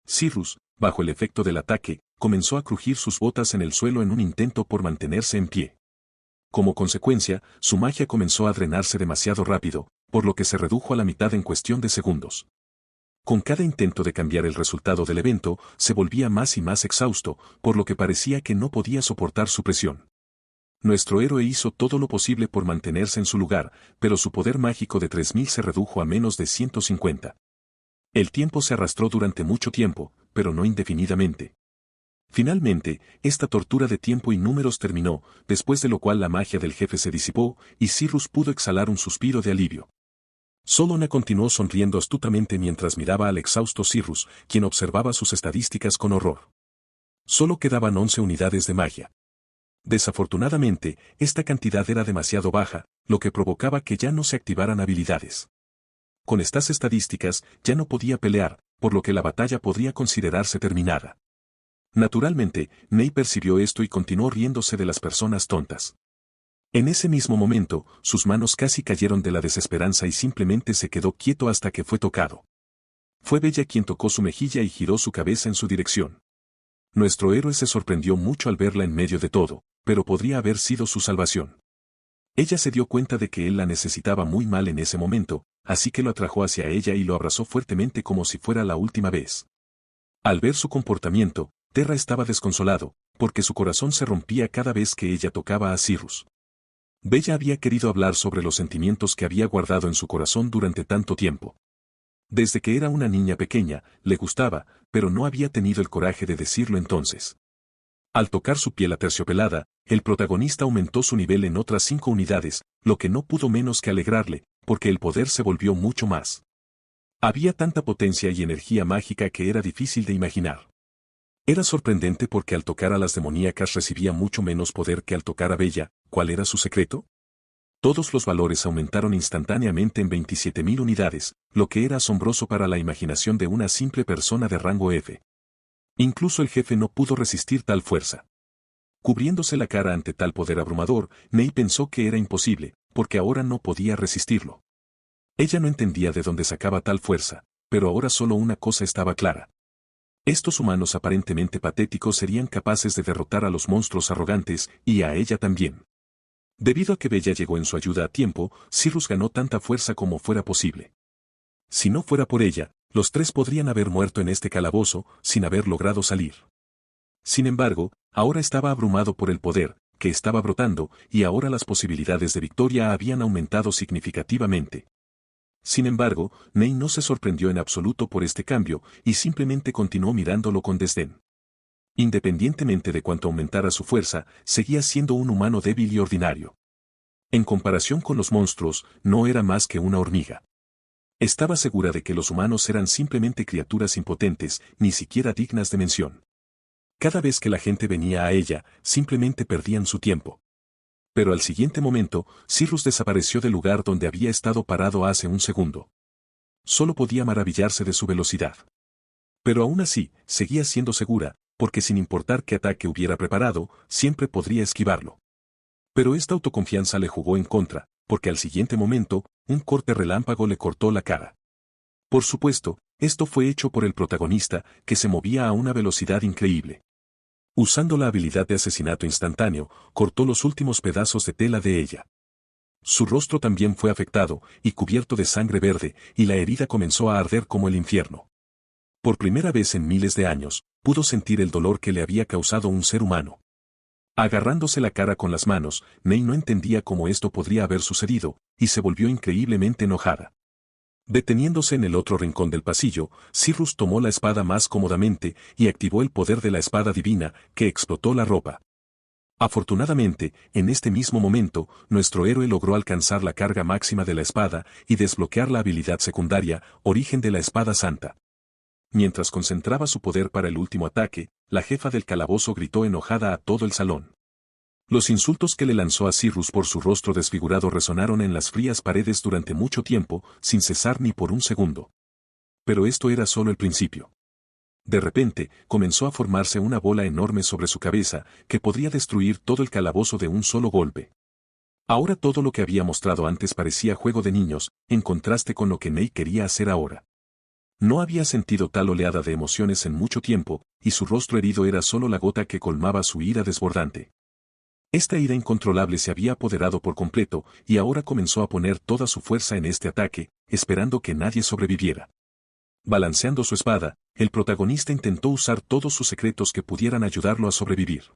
Cyrus, bajo el efecto del ataque, comenzó a crujir sus botas en el suelo en un intento por mantenerse en pie. Como consecuencia, su magia comenzó a drenarse demasiado rápido, por lo que se redujo a la mitad en cuestión de segundos. Con cada intento de cambiar el resultado del evento, se volvía más y más exhausto, por lo que parecía que no podía soportar su presión. Nuestro héroe hizo todo lo posible por mantenerse en su lugar, pero su poder mágico de 3000 se redujo a menos de 150. El tiempo se arrastró durante mucho tiempo, pero no indefinidamente. Finalmente, esta tortura de tiempo y números terminó, después de lo cual la magia del jefe se disipó, y Cyrus pudo exhalar un suspiro de alivio. Solona continuó sonriendo astutamente mientras miraba al exhausto Cyrus, quien observaba sus estadísticas con horror. Solo quedaban 11 unidades de magia. Desafortunadamente, esta cantidad era demasiado baja, lo que provocaba que ya no se activaran habilidades. Con estas estadísticas, ya no podía pelear, por lo que la batalla podría considerarse terminada. Naturalmente, Ney percibió esto y continuó riéndose de las personas tontas. En ese mismo momento, sus manos casi cayeron de la desesperanza y simplemente se quedó quieto hasta que fue tocado. Fue Bella quien tocó su mejilla y giró su cabeza en su dirección. Nuestro héroe se sorprendió mucho al verla en medio de todo, pero podría haber sido su salvación. Ella se dio cuenta de que él la necesitaba muy mal en ese momento, así que lo atrajo hacia ella y lo abrazó fuertemente como si fuera la última vez. Al ver su comportamiento, Terra estaba desconsolado, porque su corazón se rompía cada vez que ella tocaba a Cyrus. Bella había querido hablar sobre los sentimientos que había guardado en su corazón durante tanto tiempo. Desde que era una niña pequeña, le gustaba, pero no había tenido el coraje de decirlo entonces. Al tocar su piel aterciopelada, el protagonista aumentó su nivel en otras 5 unidades, lo que no pudo menos que alegrarle, porque el poder se volvió mucho más. Había tanta potencia y energía mágica que era difícil de imaginar. Era sorprendente porque al tocar a las demoníacas recibía mucho menos poder que al tocar a Bella. ¿Cuál era su secreto? Todos los valores aumentaron instantáneamente en 27.000 unidades, lo que era asombroso para la imaginación de una simple persona de rango F. Incluso el jefe no pudo resistir tal fuerza. Cubriéndose la cara ante tal poder abrumador, Ney pensó que era imposible, porque ahora no podía resistirlo. Ella no entendía de dónde sacaba tal fuerza, pero ahora solo una cosa estaba clara. Estos humanos aparentemente patéticos serían capaces de derrotar a los monstruos arrogantes, y a ella también. Debido a que Bella llegó en su ayuda a tiempo, Cyrus ganó tanta fuerza como fuera posible. Si no fuera por ella, los tres podrían haber muerto en este calabozo, sin haber logrado salir. Sin embargo, ahora estaba abrumado por el poder, que estaba brotando, y ahora las posibilidades de victoria habían aumentado significativamente. Sin embargo, Ney no se sorprendió en absoluto por este cambio, y simplemente continuó mirándolo con desdén. Independientemente de cuánto aumentara su fuerza, seguía siendo un humano débil y ordinario. En comparación con los monstruos, no era más que una hormiga. Estaba segura de que los humanos eran simplemente criaturas impotentes, ni siquiera dignas de mención. Cada vez que la gente venía a ella, simplemente perdían su tiempo. Pero al siguiente momento, Cyrus desapareció del lugar donde había estado parado hace un segundo. Solo podía maravillarse de su velocidad. Pero aún así, seguía siendo segura, porque sin importar qué ataque hubiera preparado, siempre podría esquivarlo. Pero esta autoconfianza le jugó en contra, porque al siguiente momento, un corte relámpago le cortó la cara. Por supuesto, esto fue hecho por el protagonista, que se movía a una velocidad increíble. Usando la habilidad de asesinato instantáneo, cortó los últimos pedazos de tela de ella. Su rostro también fue afectado y cubierto de sangre verde, y la herida comenzó a arder como el infierno. Por primera vez en miles de años, pudo sentir el dolor que le había causado un ser humano. Agarrándose la cara con las manos, Ney no entendía cómo esto podría haber sucedido, y se volvió increíblemente enojada. Deteniéndose en el otro rincón del pasillo, Cyrus tomó la espada más cómodamente y activó el poder de la espada divina, que explotó la ropa. Afortunadamente, en este mismo momento, nuestro héroe logró alcanzar la carga máxima de la espada y desbloquear la habilidad secundaria, Origen de la Espada Santa. Mientras concentraba su poder para el último ataque, la jefa del calabozo gritó enojada a todo el salón. Los insultos que le lanzó a Cyrus por su rostro desfigurado resonaron en las frías paredes durante mucho tiempo, sin cesar ni por un segundo. Pero esto era solo el principio. De repente, comenzó a formarse una bola enorme sobre su cabeza, que podría destruir todo el calabozo de un solo golpe. Ahora todo lo que había mostrado antes parecía juego de niños, en contraste con lo que Ney quería hacer ahora. No había sentido tal oleada de emociones en mucho tiempo, y su rostro herido era solo la gota que colmaba su ira desbordante. Esta ira incontrolable se había apoderado por completo, y ahora comenzó a poner toda su fuerza en este ataque, esperando que nadie sobreviviera. Balanceando su espada, el protagonista intentó usar todos sus secretos que pudieran ayudarlo a sobrevivir.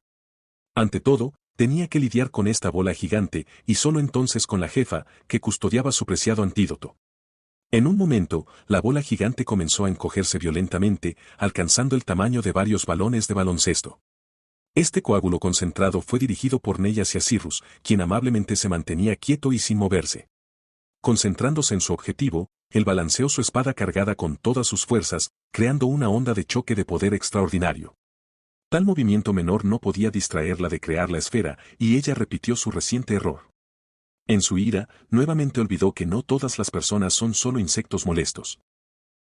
Ante todo, tenía que lidiar con esta bola gigante, y solo entonces con la jefa, que custodiaba su preciado antídoto. En un momento, la bola gigante comenzó a encogerse violentamente, alcanzando el tamaño de varios balones de baloncesto. Este coágulo concentrado fue dirigido por Ney hacia Cyrus, quien amablemente se mantenía quieto y sin moverse. Concentrándose en su objetivo, él balanceó su espada cargada con todas sus fuerzas, creando una onda de choque de poder extraordinario. Tal movimiento menor no podía distraerla de crear la esfera, y ella repitió su reciente error. En su ira, nuevamente olvidó que no todas las personas son solo insectos molestos.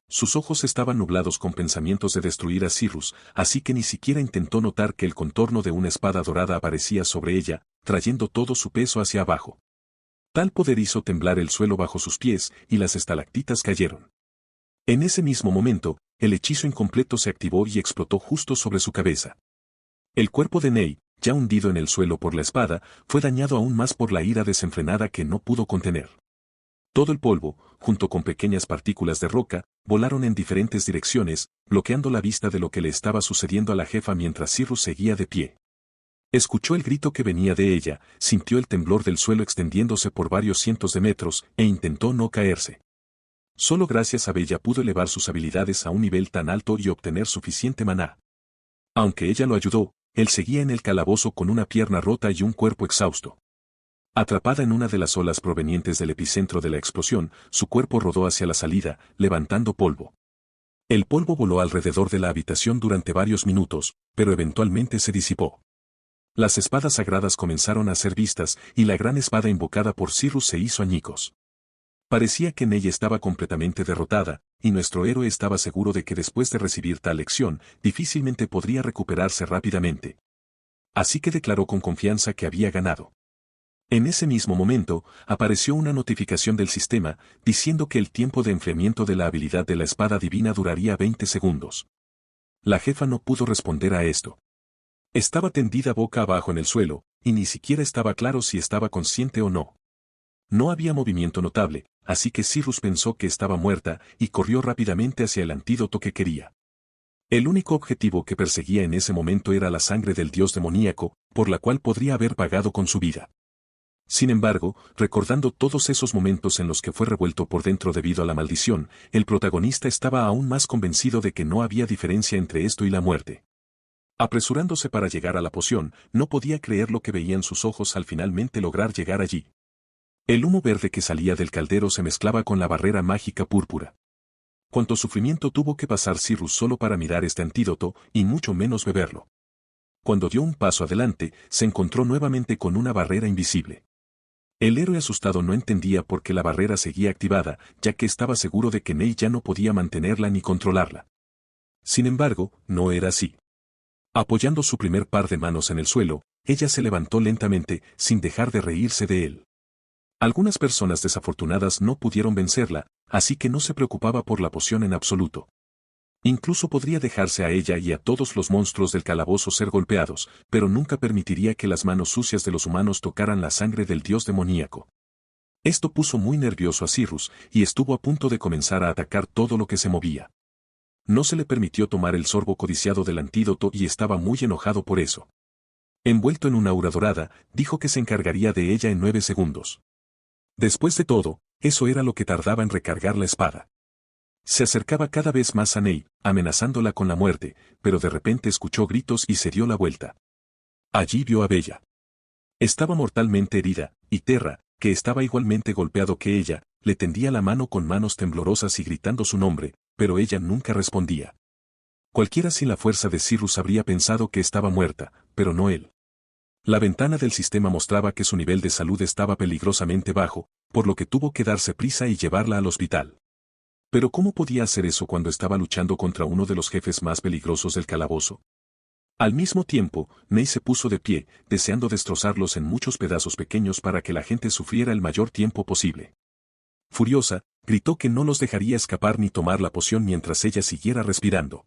Sus ojos estaban nublados con pensamientos de destruir a Cyrus, así que ni siquiera intentó notar que el contorno de una espada dorada aparecía sobre ella, trayendo todo su peso hacia abajo. Tal poder hizo temblar el suelo bajo sus pies, y las estalactitas cayeron. En ese mismo momento, el hechizo incompleto se activó y explotó justo sobre su cabeza. El cuerpo de Ney, ya hundido en el suelo por la espada, fue dañado aún más por la ira desenfrenada que no pudo contener. Todo el polvo, junto con pequeñas partículas de roca, volaron en diferentes direcciones, bloqueando la vista de lo que le estaba sucediendo a la jefa mientras Cyrus seguía de pie. Escuchó el grito que venía de ella, sintió el temblor del suelo extendiéndose por varios cientos de metros, e intentó no caerse. Solo gracias a Bella pudo elevar sus habilidades a un nivel tan alto y obtener suficiente maná. Aunque ella lo ayudó, él seguía en el calabozo con una pierna rota y un cuerpo exhausto. Atrapada en una de las olas provenientes del epicentro de la explosión, su cuerpo rodó hacia la salida, levantando polvo. El polvo voló alrededor de la habitación durante varios minutos, pero eventualmente se disipó. Las espadas sagradas comenzaron a ser vistas, y la gran espada invocada por Cyrus se hizo añicos. Parecía que Ney estaba completamente derrotada, y nuestro héroe estaba seguro de que después de recibir tal lección, difícilmente podría recuperarse rápidamente. Así que declaró con confianza que había ganado. En ese mismo momento, apareció una notificación del sistema, diciendo que el tiempo de enfriamiento de la habilidad de la espada divina duraría 20 segundos. La jefa no pudo responder a esto. Estaba tendida boca abajo en el suelo, y ni siquiera estaba claro si estaba consciente o no. No había movimiento notable, así que Cyrus pensó que estaba muerta, y corrió rápidamente hacia el antídoto que quería. El único objetivo que perseguía en ese momento era la sangre del dios demoníaco, por la cual podría haber pagado con su vida. Sin embargo, recordando todos esos momentos en los que fue revuelto por dentro debido a la maldición, el protagonista estaba aún más convencido de que no había diferencia entre esto y la muerte. Apresurándose para llegar a la poción, no podía creer lo que veía en sus ojos al finalmente lograr llegar allí. El humo verde que salía del caldero se mezclaba con la barrera mágica púrpura. Cuánto sufrimiento tuvo que pasar Cyrus solo para mirar este antídoto, y mucho menos beberlo. Cuando dio un paso adelante, se encontró nuevamente con una barrera invisible. El héroe asustado no entendía por qué la barrera seguía activada, ya que estaba seguro de que Ney ya no podía mantenerla ni controlarla. Sin embargo, no era así. Apoyando su primer par de manos en el suelo, ella se levantó lentamente, sin dejar de reírse de él. Algunas personas desafortunadas no pudieron vencerla, así que no se preocupaba por la poción en absoluto. Incluso podría dejarse a ella y a todos los monstruos del calabozo ser golpeados, pero nunca permitiría que las manos sucias de los humanos tocaran la sangre del dios demoníaco. Esto puso muy nervioso a Cyrus, y estuvo a punto de comenzar a atacar todo lo que se movía. No se le permitió tomar el sorbo codiciado del antídoto y estaba muy enojado por eso. Envuelto en una aura dorada, dijo que se encargaría de ella en 9 segundos. Después de todo, eso era lo que tardaba en recargar la espada. Se acercaba cada vez más a Ney, amenazándola con la muerte, pero de repente escuchó gritos y se dio la vuelta. Allí vio a Bella. Estaba mortalmente herida, y Terra, que estaba igualmente golpeado que ella, le tendía la mano con manos temblorosas y gritando su nombre, pero ella nunca respondía. Cualquiera sin la fuerza de Cyrus habría pensado que estaba muerta, pero no él. La ventana del sistema mostraba que su nivel de salud estaba peligrosamente bajo, por lo que tuvo que darse prisa y llevarla al hospital. Pero ¿cómo podía hacer eso cuando estaba luchando contra uno de los jefes más peligrosos del calabozo? Al mismo tiempo, Ney se puso de pie, deseando destrozarlos en muchos pedazos pequeños para que la gente sufriera el mayor tiempo posible. Furiosa, gritó que no los dejaría escapar ni tomar la poción mientras ella siguiera respirando.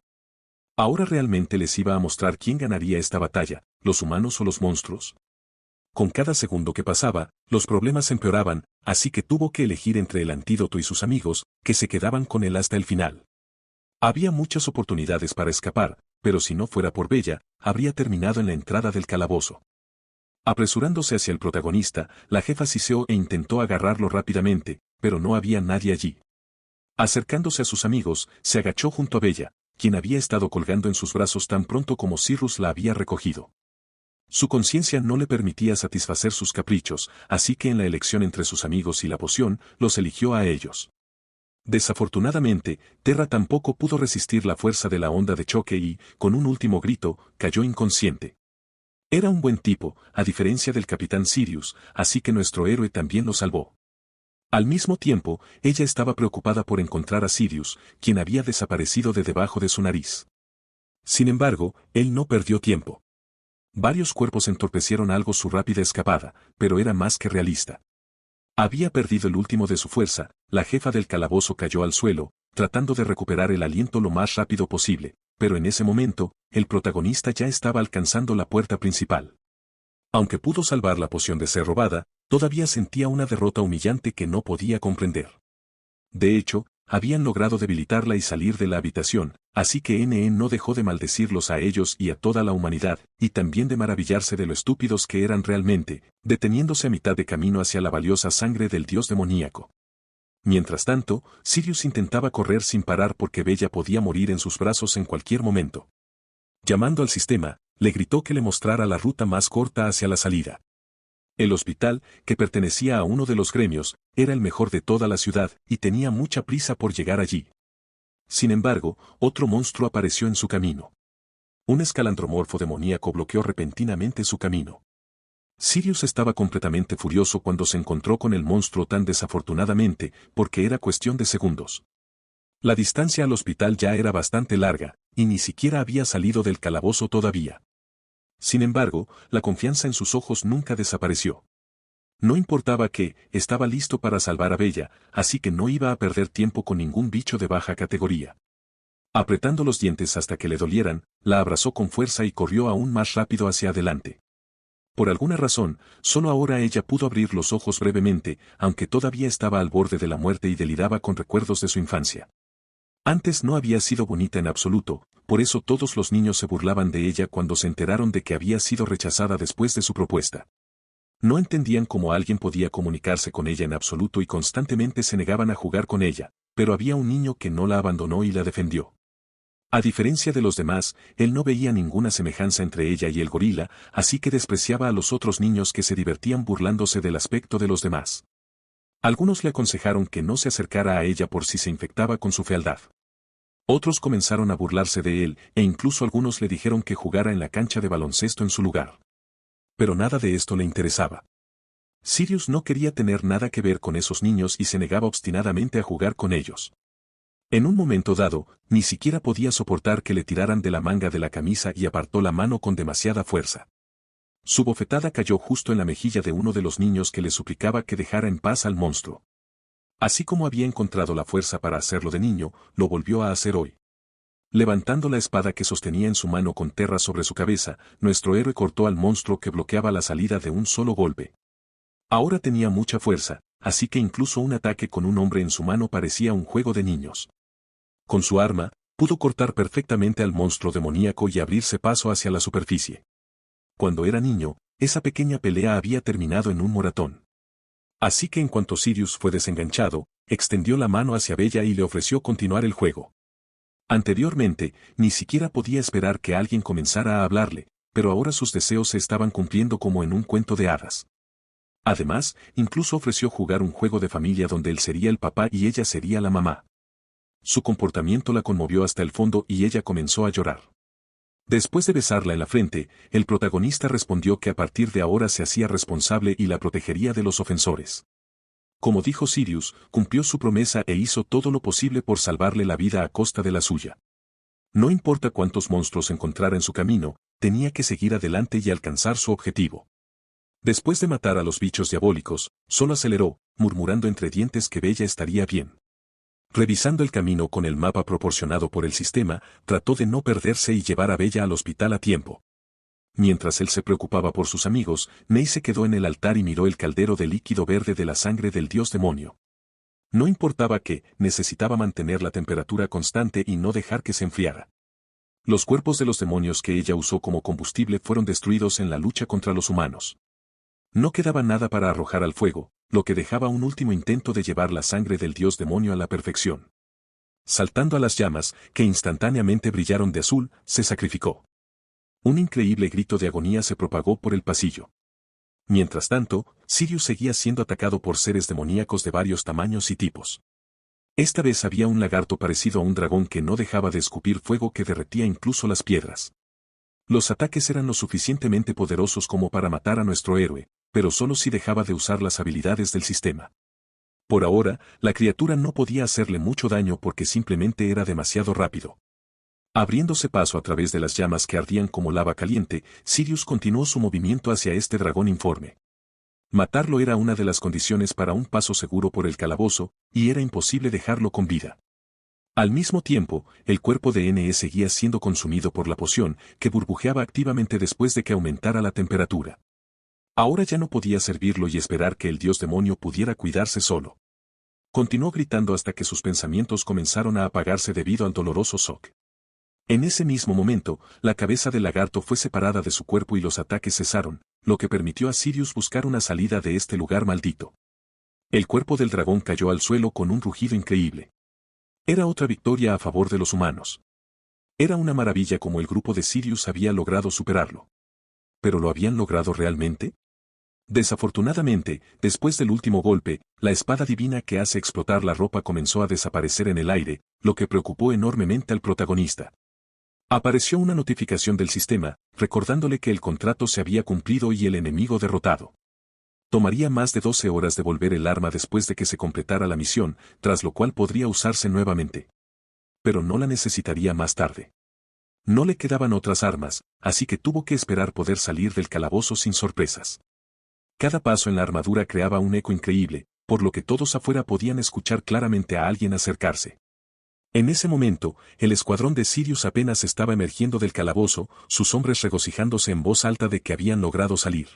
Ahora realmente les iba a mostrar quién ganaría esta batalla, los humanos o los monstruos. Con cada segundo que pasaba, los problemas empeoraban, así que tuvo que elegir entre el antídoto y sus amigos, que se quedaban con él hasta el final. Había muchas oportunidades para escapar, pero si no fuera por Bella, habría terminado en la entrada del calabozo. Apresurándose hacia el protagonista, la jefa siseó e intentó agarrarlo rápidamente, pero no había nadie allí. Acercándose a sus amigos, se agachó junto a Bella, quien había estado colgando en sus brazos tan pronto como Cyrus la había recogido. Su conciencia no le permitía satisfacer sus caprichos, así que en la elección entre sus amigos y la poción, los eligió a ellos. Desafortunadamente, Terra tampoco pudo resistir la fuerza de la onda de choque y, con un último grito, cayó inconsciente. Era un buen tipo, a diferencia del capitán Sirius, así que nuestro héroe también lo salvó. Al mismo tiempo, ella estaba preocupada por encontrar a Sirius, quien había desaparecido de debajo de su nariz. Sin embargo, él no perdió tiempo. Varios cuerpos entorpecieron algo su rápida escapada, pero era más que realista. Había perdido el último de su fuerza, la jefa del calabozo cayó al suelo, tratando de recuperar el aliento lo más rápido posible, pero en ese momento, el protagonista ya estaba alcanzando la puerta principal. Aunque pudo salvar la poción de ser robada, todavía sentía una derrota humillante que no podía comprender. De hecho, habían logrado debilitarla y salir de la habitación, así que NE no dejó de maldecirlos a ellos y a toda la humanidad, y también de maravillarse de lo estúpidos que eran realmente, deteniéndose a mitad de camino hacia la valiosa sangre del dios demoníaco. Mientras tanto, Sirius intentaba correr sin parar porque Bella podía morir en sus brazos en cualquier momento. Llamando al sistema, le gritó que le mostrara la ruta más corta hacia la salida. El hospital, que pertenecía a uno de los gremios, era el mejor de toda la ciudad y tenía mucha prisa por llegar allí. Sin embargo, otro monstruo apareció en su camino. Un escalantromorfo demoníaco bloqueó repentinamente su camino. Sirius estaba completamente furioso cuando se encontró con el monstruo tan desafortunadamente, porque era cuestión de segundos. La distancia al hospital ya era bastante larga, y ni siquiera había salido del calabozo todavía. Sin embargo, la confianza en sus ojos nunca desapareció. No importaba que, estaba listo para salvar a Bella, así que no iba a perder tiempo con ningún bicho de baja categoría. Apretando los dientes hasta que le dolieran, la abrazó con fuerza y corrió aún más rápido hacia adelante. Por alguna razón, solo ahora ella pudo abrir los ojos brevemente, aunque todavía estaba al borde de la muerte y deliraba con recuerdos de su infancia. Antes no había sido bonita en absoluto, por eso todos los niños se burlaban de ella cuando se enteraron de que había sido rechazada después de su propuesta. No entendían cómo alguien podía comunicarse con ella en absoluto y constantemente se negaban a jugar con ella, pero había un niño que no la abandonó y la defendió. A diferencia de los demás, él no veía ninguna semejanza entre ella y el gorila, así que despreciaba a los otros niños que se divertían burlándose del aspecto de los demás. Algunos le aconsejaron que no se acercara a ella por si se infectaba con su fealdad. Otros comenzaron a burlarse de él, e incluso algunos le dijeron que jugara en la cancha de baloncesto en su lugar. Pero nada de esto le interesaba. Sirius no quería tener nada que ver con esos niños y se negaba obstinadamente a jugar con ellos. En un momento dado, ni siquiera podía soportar que le tiraran de la manga de la camisa y apartó la mano con demasiada fuerza. Su bofetada cayó justo en la mejilla de uno de los niños que le suplicaba que dejara en paz al monstruo. Así como había encontrado la fuerza para hacerlo de niño, lo volvió a hacer hoy. Levantando la espada que sostenía en su mano con Terra sobre su cabeza, nuestro héroe cortó al monstruo que bloqueaba la salida de un solo golpe. Ahora tenía mucha fuerza, así que incluso un ataque con un hombre en su mano parecía un juego de niños. Con su arma, pudo cortar perfectamente al monstruo demoníaco y abrirse paso hacia la superficie. Cuando era niño, esa pequeña pelea había terminado en un moratón. Así que en cuanto Sirius fue desenganchado, extendió la mano hacia Bella y le ofreció continuar el juego. Anteriormente, ni siquiera podía esperar que alguien comenzara a hablarle, pero ahora sus deseos se estaban cumpliendo como en un cuento de hadas. Además, incluso ofreció jugar un juego de familia donde él sería el papá y ella sería la mamá. Su comportamiento la conmovió hasta el fondo y ella comenzó a llorar. Después de besarla en la frente, el protagonista respondió que a partir de ahora se hacía responsable y la protegería de los ofensores. Como dijo Sirius, cumplió su promesa e hizo todo lo posible por salvarle la vida a costa de la suya. No importa cuántos monstruos encontrara en su camino, tenía que seguir adelante y alcanzar su objetivo. Después de matar a los bichos diabólicos, solo aceleró, murmurando entre dientes que Bella estaría bien. Revisando el camino con el mapa proporcionado por el sistema, trató de no perderse y llevar a Bella al hospital a tiempo. Mientras él se preocupaba por sus amigos, Ney se quedó en el altar y miró el caldero de líquido verde de la sangre del dios demonio. No importaba que, necesitaba mantener la temperatura constante y no dejar que se enfriara. Los cuerpos de los demonios que ella usó como combustible fueron destruidos en la lucha contra los humanos. No quedaba nada para arrojar al fuego, lo que dejaba un último intento de llevar la sangre del dios demonio a la perfección. Saltando a las llamas, que instantáneamente brillaron de azul, se sacrificó. Un increíble grito de agonía se propagó por el pasillo. Mientras tanto, Sirius seguía siendo atacado por seres demoníacos de varios tamaños y tipos. Esta vez había un lagarto parecido a un dragón que no dejaba de escupir fuego que derretía incluso las piedras. Los ataques eran lo suficientemente poderosos como para matar a nuestro héroe, pero solo si dejaba de usar las habilidades del sistema. Por ahora, la criatura no podía hacerle mucho daño porque simplemente era demasiado rápido. Abriéndose paso a través de las llamas que ardían como lava caliente, Sirius continuó su movimiento hacia este dragón informe. Matarlo era una de las condiciones para un paso seguro por el calabozo, y era imposible dejarlo con vida. Al mismo tiempo, el cuerpo de NE seguía siendo consumido por la poción, que burbujeaba activamente después de que aumentara la temperatura. Ahora ya no podía servirlo y esperar que el dios demonio pudiera cuidarse solo. Continuó gritando hasta que sus pensamientos comenzaron a apagarse debido al doloroso shock. En ese mismo momento, la cabeza del lagarto fue separada de su cuerpo y los ataques cesaron, lo que permitió a Sirius buscar una salida de este lugar maldito. El cuerpo del dragón cayó al suelo con un rugido increíble. Era otra victoria a favor de los humanos. Era una maravilla como el grupo de Sirius había logrado superarlo. ¿Pero lo habían logrado realmente? Desafortunadamente, después del último golpe, la espada divina que hace explotar la ropa comenzó a desaparecer en el aire, lo que preocupó enormemente al protagonista. Apareció una notificación del sistema, recordándole que el contrato se había cumplido y el enemigo derrotado. Tomaría más de 12 horas devolver el arma después de que se completara la misión, tras lo cual podría usarse nuevamente. Pero no la necesitaría más tarde. No le quedaban otras armas, así que tuvo que esperar poder salir del calabozo sin sorpresas. Cada paso en la armadura creaba un eco increíble, por lo que todos afuera podían escuchar claramente a alguien acercarse. En ese momento, el escuadrón de Sirius apenas estaba emergiendo del calabozo, sus hombres regocijándose en voz alta de que habían logrado salir.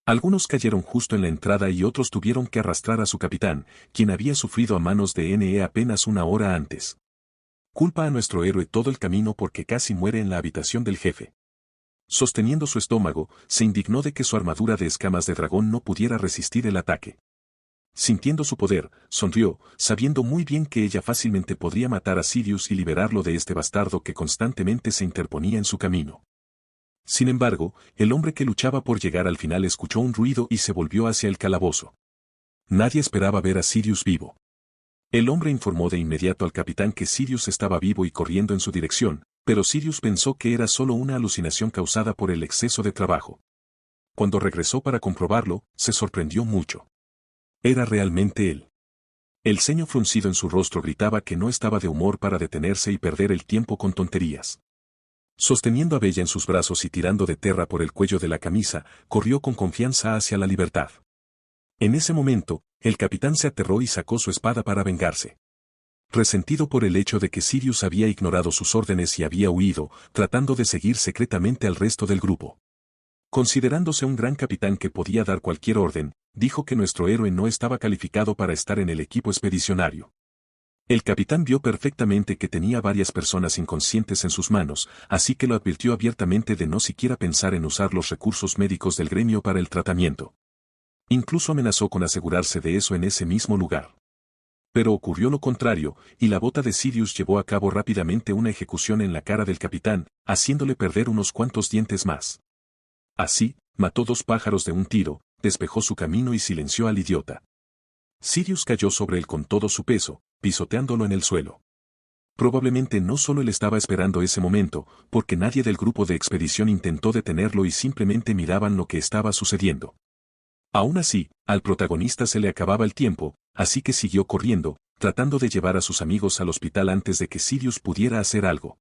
Algunos cayeron justo en la entrada y otros tuvieron que arrastrar a su capitán, quien había sufrido a manos de NE apenas una hora antes. Culpa a nuestro héroe todo el camino porque casi muere en la habitación del jefe. Sosteniendo su estómago, se indignó de que su armadura de escamas de dragón no pudiera resistir el ataque. Sintiendo su poder, sonrió, sabiendo muy bien que ella fácilmente podría matar a Sirius y liberarlo de este bastardo que constantemente se interponía en su camino. Sin embargo, el hombre que luchaba por llegar al final escuchó un ruido y se volvió hacia el calabozo. Nadie esperaba ver a Sirius vivo. El hombre informó de inmediato al capitán que Sirius estaba vivo y corriendo en su dirección, pero Sirius pensó que era solo una alucinación causada por el exceso de trabajo. Cuando regresó para comprobarlo, se sorprendió mucho. Era realmente él. El ceño fruncido en su rostro gritaba que no estaba de humor para detenerse y perder el tiempo con tonterías. Sosteniendo a Bella en sus brazos y tirando de Terra por el cuello de la camisa, corrió con confianza hacia la libertad. En ese momento, el capitán se aterró y sacó su espada para vengarse. Resentido por el hecho de que Sirius había ignorado sus órdenes y había huido, tratando de seguir secretamente al resto del grupo. Considerándose un gran capitán que podía dar cualquier orden, dijo que nuestro héroe no estaba calificado para estar en el equipo expedicionario. El capitán vio perfectamente que tenía varias personas inconscientes en sus manos, así que lo advirtió abiertamente de no siquiera pensar en usar los recursos médicos del gremio para el tratamiento. Incluso amenazó con asegurarse de eso en ese mismo lugar. Pero ocurrió lo contrario, y la bota de Sirius llevó a cabo rápidamente una ejecución en la cara del capitán, haciéndole perder unos cuantos dientes más. Así, mató 2 pájaros de un tiro, despejó su camino y silenció al idiota. Sirius cayó sobre él con todo su peso, pisoteándolo en el suelo. Probablemente no solo él estaba esperando ese momento, porque nadie del grupo de expedición intentó detenerlo y simplemente miraban lo que estaba sucediendo. Aún así, al protagonista se le acababa el tiempo, así que siguió corriendo, tratando de llevar a sus amigos al hospital antes de que Sirius pudiera hacer algo.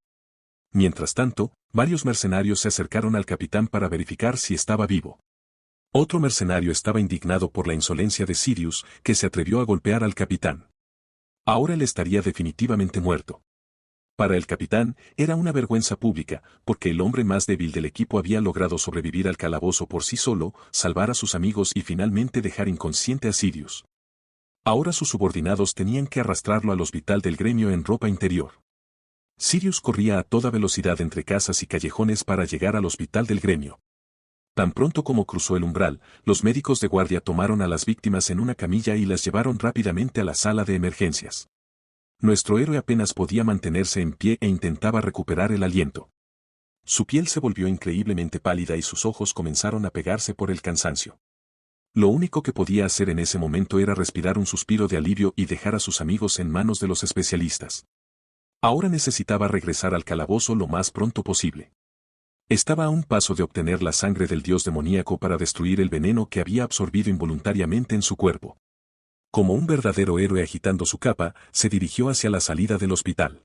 Mientras tanto, varios mercenarios se acercaron al capitán para verificar si estaba vivo. Otro mercenario estaba indignado por la insolencia de Sirius, que se atrevió a golpear al capitán. Ahora él estaría definitivamente muerto. Para el capitán, era una vergüenza pública, porque el hombre más débil del equipo había logrado sobrevivir al calabozo por sí solo, salvar a sus amigos y finalmente dejar inconsciente a Sirius. Ahora sus subordinados tenían que arrastrarlo al hospital del gremio en ropa interior. Sirius corría a toda velocidad entre casas y callejones para llegar al hospital del gremio. Tan pronto como cruzó el umbral, los médicos de guardia tomaron a las víctimas en una camilla y las llevaron rápidamente a la sala de emergencias. Nuestro héroe apenas podía mantenerse en pie e intentaba recuperar el aliento. Su piel se volvió increíblemente pálida y sus ojos comenzaron a pegarse por el cansancio. Lo único que podía hacer en ese momento era respirar un suspiro de alivio y dejar a sus amigos en manos de los especialistas. Ahora necesitaba regresar al calabozo lo más pronto posible. Estaba a un paso de obtener la sangre del dios demoníaco para destruir el veneno que había absorbido involuntariamente en su cuerpo. Como un verdadero héroe agitando su capa, se dirigió hacia la salida del hospital.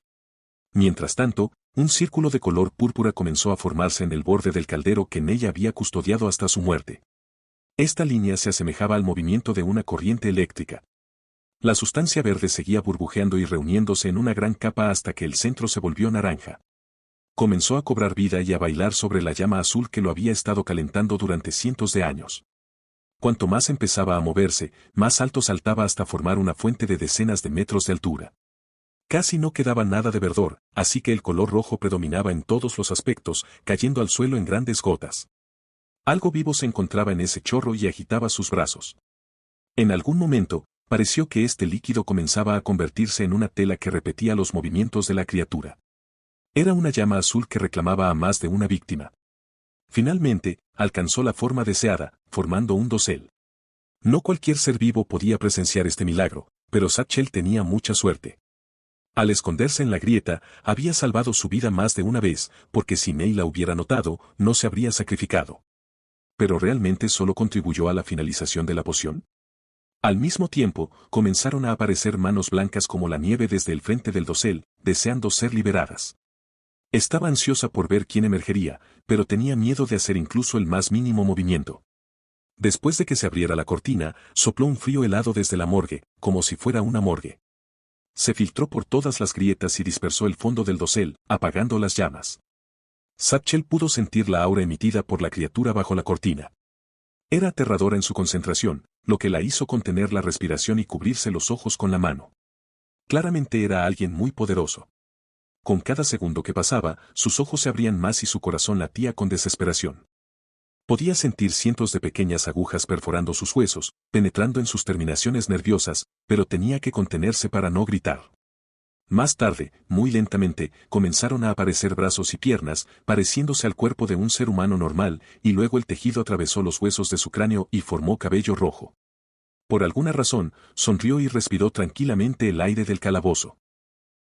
Mientras tanto, un círculo de color púrpura comenzó a formarse en el borde del caldero que Ney había custodiado hasta su muerte. Esta línea se asemejaba al movimiento de una corriente eléctrica. La sustancia verde seguía burbujeando y reuniéndose en una gran capa hasta que el centro se volvió naranja. Comenzó a cobrar vida y a bailar sobre la llama azul que lo había estado calentando durante cientos de años. Cuanto más empezaba a moverse, más alto saltaba hasta formar una fuente de decenas de metros de altura. Casi no quedaba nada de verdor, así que el color rojo predominaba en todos los aspectos, cayendo al suelo en grandes gotas. Algo vivo se encontraba en ese chorro y agitaba sus brazos. En algún momento, pareció que este líquido comenzaba a convertirse en una tela que repetía los movimientos de la criatura. Era una llama azul que reclamaba a más de una víctima. Finalmente, alcanzó la forma deseada, formando un dosel. No cualquier ser vivo podía presenciar este milagro, pero Satchel tenía mucha suerte. Al esconderse en la grieta, había salvado su vida más de una vez, porque si Ney la hubiera notado, no se habría sacrificado. ¿Pero realmente solo contribuyó a la finalización de la poción? Al mismo tiempo, comenzaron a aparecer manos blancas como la nieve desde el frente del dosel, deseando ser liberadas. Estaba ansiosa por ver quién emergería, pero tenía miedo de hacer incluso el más mínimo movimiento. Después de que se abriera la cortina, sopló un frío helado desde la morgue, como si fuera una morgue. Se filtró por todas las grietas y dispersó el fondo del dosel, apagando las llamas. Satchel pudo sentir la aura emitida por la criatura bajo la cortina. Era aterradora en su concentración, lo que la hizo contener la respiración y cubrirse los ojos con la mano. Claramente era alguien muy poderoso. Con cada segundo que pasaba, sus ojos se abrían más y su corazón latía con desesperación. Podía sentir cientos de pequeñas agujas perforando sus huesos, penetrando en sus terminaciones nerviosas, pero tenía que contenerse para no gritar. Más tarde, muy lentamente, comenzaron a aparecer brazos y piernas, pareciéndose al cuerpo de un ser humano normal, y luego el tejido atravesó los huesos de su cráneo y formó cabello rojo. Por alguna razón, sonrió y respiró tranquilamente el aire del calabozo.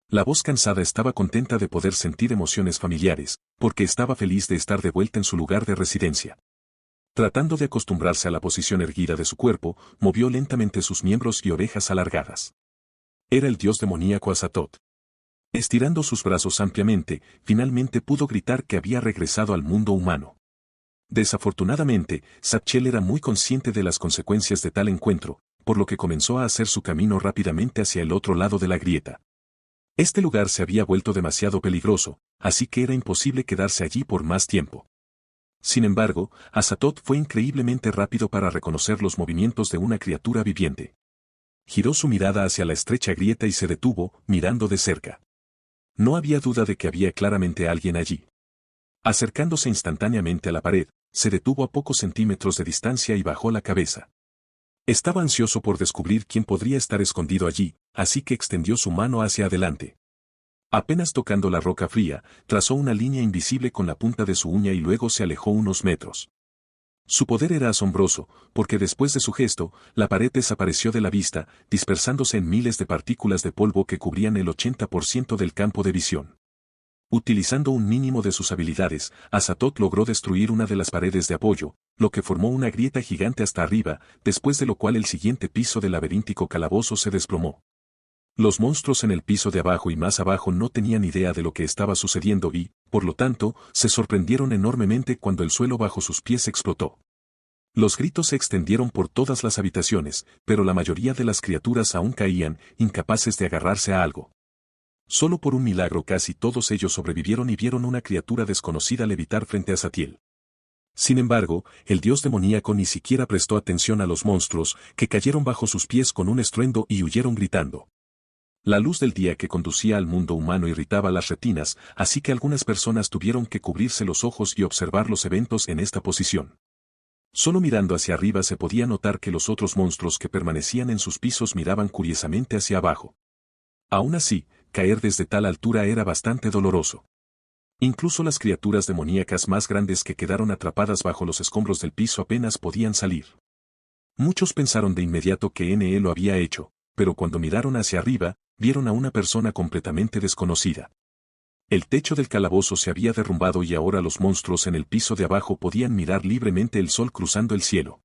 La voz cansada estaba contenta de poder sentir emociones familiares, porque estaba feliz de estar de vuelta en su lugar de residencia. Tratando de acostumbrarse a la posición erguida de su cuerpo, movió lentamente sus miembros y orejas alargadas. Era el dios demoníaco Azatoth. Estirando sus brazos ampliamente, finalmente pudo gritar que había regresado al mundo humano. Desafortunadamente, Satchel era muy consciente de las consecuencias de tal encuentro, por lo que comenzó a hacer su camino rápidamente hacia el otro lado de la grieta. Este lugar se había vuelto demasiado peligroso, así que era imposible quedarse allí por más tiempo. Sin embargo, Azatoth fue increíblemente rápido para reconocer los movimientos de una criatura viviente. Giró su mirada hacia la estrecha grieta y se detuvo, mirando de cerca. No había duda de que había claramente alguien allí. Acercándose instantáneamente a la pared, se detuvo a pocos centímetros de distancia y bajó la cabeza. Estaba ansioso por descubrir quién podría estar escondido allí, así que extendió su mano hacia adelante. Apenas tocando la roca fría, trazó una línea invisible con la punta de su uña y luego se alejó unos metros. Su poder era asombroso, porque después de su gesto, la pared desapareció de la vista, dispersándose en miles de partículas de polvo que cubrían el 80% del campo de visión. Utilizando un mínimo de sus habilidades, Azatoth logró destruir una de las paredes de apoyo, lo que formó una grieta gigante hasta arriba, después de lo cual el siguiente piso del laberíntico calabozo se desplomó. Los monstruos en el piso de abajo y más abajo no tenían idea de lo que estaba sucediendo y, por lo tanto, se sorprendieron enormemente cuando el suelo bajo sus pies explotó. Los gritos se extendieron por todas las habitaciones, pero la mayoría de las criaturas aún caían, incapaces de agarrarse a algo. Solo por un milagro casi todos ellos sobrevivieron y vieron una criatura desconocida levitar frente a Zatiel. Sin embargo, el dios demoníaco ni siquiera prestó atención a los monstruos, que cayeron bajo sus pies con un estruendo y huyeron gritando. La luz del día que conducía al mundo humano irritaba las retinas, así que algunas personas tuvieron que cubrirse los ojos y observar los eventos en esta posición. Solo mirando hacia arriba se podía notar que los otros monstruos que permanecían en sus pisos miraban curiosamente hacia abajo. Aún así, caer desde tal altura era bastante doloroso. Incluso las criaturas demoníacas más grandes que quedaron atrapadas bajo los escombros del piso apenas podían salir. Muchos pensaron de inmediato que NE lo había hecho, pero cuando miraron hacia arriba, vieron a una persona completamente desconocida. El techo del calabozo se había derrumbado y ahora los monstruos en el piso de abajo podían mirar libremente el sol cruzando el cielo.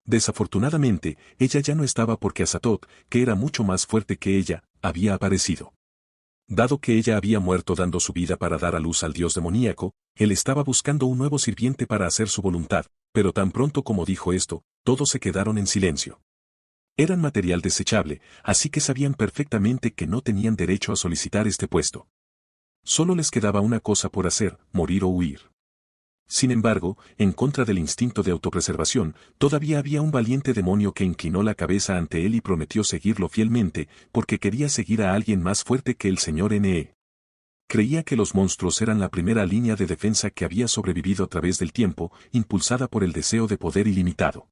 Desafortunadamente, ella ya no estaba porque Azatoth, que era mucho más fuerte que ella, había aparecido. Dado que ella había muerto dando su vida para dar a luz al dios demoníaco, él estaba buscando un nuevo sirviente para hacer su voluntad, pero tan pronto como dijo esto, todos se quedaron en silencio. Eran material desechable, así que sabían perfectamente que no tenían derecho a solicitar este puesto. Solo les quedaba una cosa por hacer, morir o huir. Sin embargo, en contra del instinto de autopreservación, todavía había un valiente demonio que inclinó la cabeza ante él y prometió seguirlo fielmente, porque quería seguir a alguien más fuerte que el señor NE. Creía que los monstruos eran la primera línea de defensa que había sobrevivido a través del tiempo, impulsada por el deseo de poder ilimitado.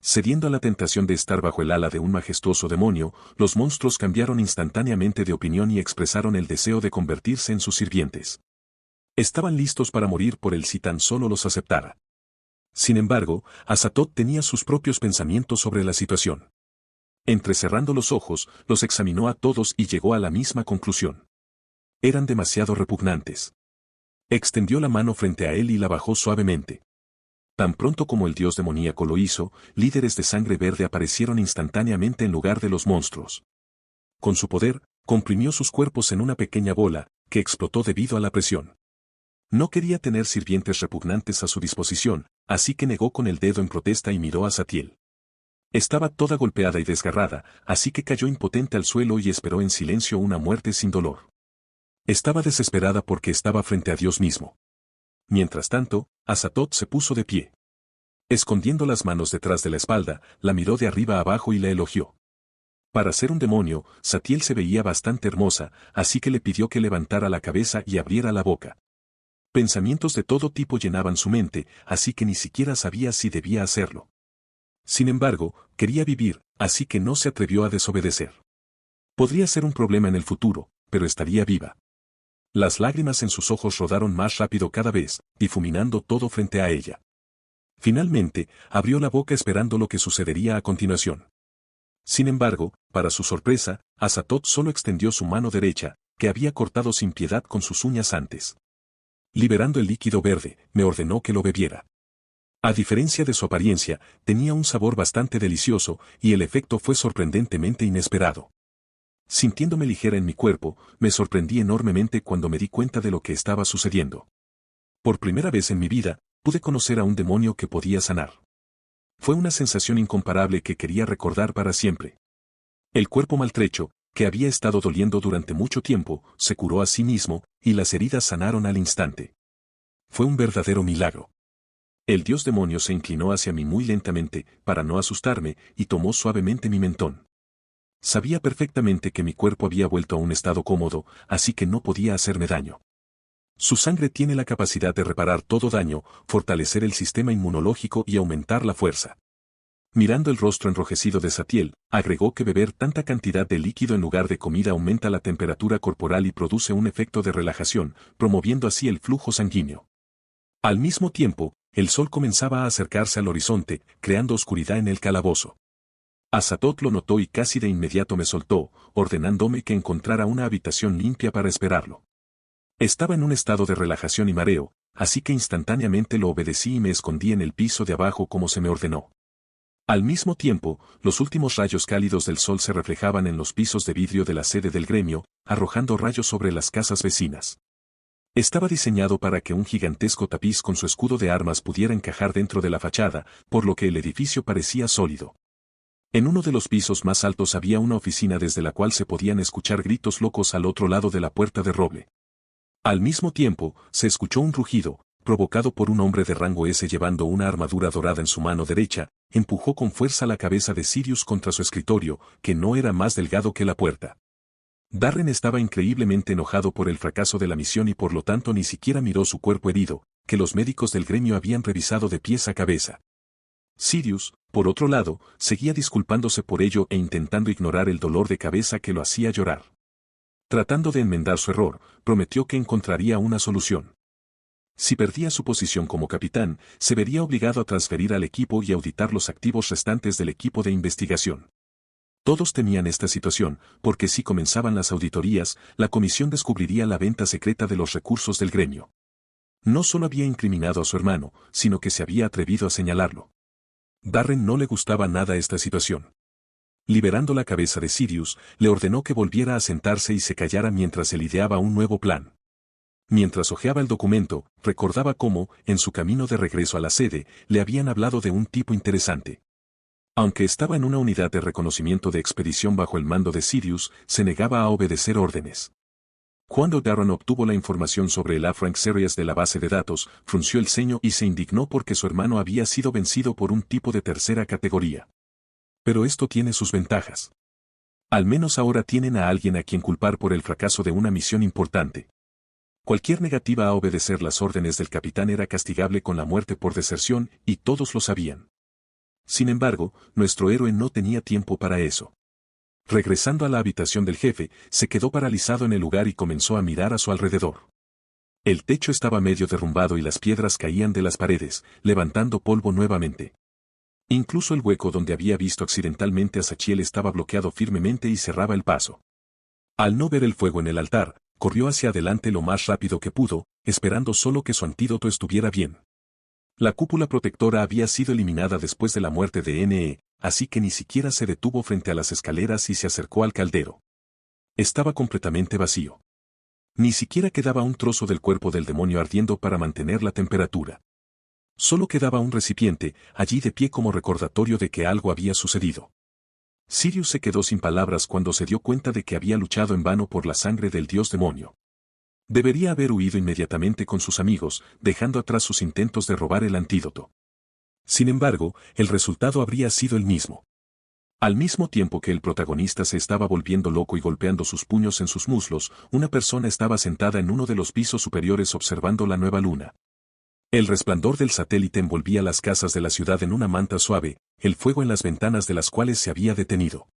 Cediendo a la tentación de estar bajo el ala de un majestuoso demonio, los monstruos cambiaron instantáneamente de opinión y expresaron el deseo de convertirse en sus sirvientes. Estaban listos para morir por él si tan solo los aceptara. Sin embargo, Azatoth tenía sus propios pensamientos sobre la situación. Entrecerrando los ojos, los examinó a todos y llegó a la misma conclusión. Eran demasiado repugnantes. Extendió la mano frente a él y la bajó suavemente. Tan pronto como el dios demoníaco lo hizo, líderes de sangre verde aparecieron instantáneamente en lugar de los monstruos. Con su poder, comprimió sus cuerpos en una pequeña bola, que explotó debido a la presión. No quería tener sirvientes repugnantes a su disposición, así que negó con el dedo en protesta y miró a Zatiel. Estaba toda golpeada y desgarrada, así que cayó impotente al suelo y esperó en silencio una muerte sin dolor. Estaba desesperada porque estaba frente a Dios mismo. Mientras tanto, Azatoth se puso de pie. Escondiendo las manos detrás de la espalda, la miró de arriba abajo y la elogió. Para ser un demonio, Zatiel se veía bastante hermosa, así que le pidió que levantara la cabeza y abriera la boca. Pensamientos de todo tipo llenaban su mente, así que ni siquiera sabía si debía hacerlo. Sin embargo, quería vivir, así que no se atrevió a desobedecer. Podría ser un problema en el futuro, pero estaría viva. Las lágrimas en sus ojos rodaron más rápido cada vez, difuminando todo frente a ella. Finalmente, abrió la boca esperando lo que sucedería a continuación. Sin embargo, para su sorpresa, Azatoth solo extendió su mano derecha, que había cortado sin piedad con sus uñas antes. Liberando el líquido verde, me ordenó que lo bebiera. A diferencia de su apariencia, tenía un sabor bastante delicioso, y el efecto fue sorprendentemente inesperado. Sintiéndome ligera en mi cuerpo, me sorprendí enormemente cuando me di cuenta de lo que estaba sucediendo. Por primera vez en mi vida, pude conocer a un demonio que podía sanar. Fue una sensación incomparable que quería recordar para siempre. El cuerpo maltrecho, que había estado doliendo durante mucho tiempo, se curó a sí mismo, y las heridas sanaron al instante. Fue un verdadero milagro. El dios demonio se inclinó hacia mí muy lentamente, para no asustarme, y tomó suavemente mi mentón. Sabía perfectamente que mi cuerpo había vuelto a un estado cómodo, así que no podía hacerme daño. Su sangre tiene la capacidad de reparar todo daño, fortalecer el sistema inmunológico y aumentar la fuerza. Mirando el rostro enrojecido de Satiel, agregó que beber tanta cantidad de líquido en lugar de comida aumenta la temperatura corporal y produce un efecto de relajación, promoviendo así el flujo sanguíneo. Al mismo tiempo, el sol comenzaba a acercarse al horizonte, creando oscuridad en el calabozo. Asatot lo notó y casi de inmediato me soltó, ordenándome que encontrara una habitación limpia para esperarlo. Estaba en un estado de relajación y mareo, así que instantáneamente lo obedecí y me escondí en el piso de abajo como se me ordenó. Al mismo tiempo, los últimos rayos cálidos del sol se reflejaban en los pisos de vidrio de la sede del gremio, arrojando rayos sobre las casas vecinas. Estaba diseñado para que un gigantesco tapiz con su escudo de armas pudiera encajar dentro de la fachada, por lo que el edificio parecía sólido. En uno de los pisos más altos había una oficina desde la cual se podían escuchar gritos locos al otro lado de la puerta de roble. Al mismo tiempo, se escuchó un rugido, provocado por un hombre de rango S llevando una armadura dorada en su mano derecha, empujó con fuerza la cabeza de Sirius contra su escritorio, que no era más delgado que la puerta. Darren estaba increíblemente enojado por el fracaso de la misión y por lo tanto ni siquiera miró su cuerpo herido, que los médicos del gremio habían revisado de pies a cabeza. Sirius, por otro lado, seguía disculpándose por ello e intentando ignorar el dolor de cabeza que lo hacía llorar. Tratando de enmendar su error, prometió que encontraría una solución. Si perdía su posición como capitán, se vería obligado a transferir al equipo y auditar los activos restantes del equipo de investigación. Todos temían esta situación, porque si comenzaban las auditorías, la comisión descubriría la venta secreta de los recursos del gremio. No solo había incriminado a su hermano, sino que se había atrevido a señalarlo. Darren no le gustaba nada esta situación. Liberando la cabeza de Sirius, le ordenó que volviera a sentarse y se callara mientras él ideaba un nuevo plan. Mientras hojeaba el documento, recordaba cómo, en su camino de regreso a la sede, le habían hablado de un tipo interesante. Aunque estaba en una unidad de reconocimiento de expedición bajo el mando de Sirius, se negaba a obedecer órdenes. Cuando Darren obtuvo la información sobre el A-Frank Series de la base de datos, frunció el ceño y se indignó porque su hermano había sido vencido por un tipo de tercera categoría. Pero esto tiene sus ventajas. Al menos ahora tienen a alguien a quien culpar por el fracaso de una misión importante. Cualquier negativa a obedecer las órdenes del capitán era castigable con la muerte por deserción, y todos lo sabían. Sin embargo, nuestro héroe no tenía tiempo para eso. Regresando a la habitación del jefe, se quedó paralizado en el lugar y comenzó a mirar a su alrededor. El techo estaba medio derrumbado y las piedras caían de las paredes, levantando polvo nuevamente. Incluso el hueco donde había visto accidentalmente a Sachiel estaba bloqueado firmemente y cerraba el paso. Al no ver el fuego en el altar, corrió hacia adelante lo más rápido que pudo, esperando solo que su antídoto estuviera bien. La cúpula protectora había sido eliminada después de la muerte de N.E., así que ni siquiera se detuvo frente a las escaleras y se acercó al caldero. Estaba completamente vacío. Ni siquiera quedaba un trozo del cuerpo del demonio ardiendo para mantener la temperatura. Solo quedaba un recipiente, allí de pie como recordatorio de que algo había sucedido. Sirius se quedó sin palabras cuando se dio cuenta de que había luchado en vano por la sangre del dios demonio. Debería haber huido inmediatamente con sus amigos, dejando atrás sus intentos de robar el antídoto. Sin embargo, el resultado habría sido el mismo. Al mismo tiempo que el protagonista se estaba volviendo loco y golpeando sus puños en sus muslos, una persona estaba sentada en uno de los pisos superiores observando la nueva luna. El resplandor del satélite envolvía las casas de la ciudad en una manta suave, el fuego en las ventanas de las cuales se había detenido.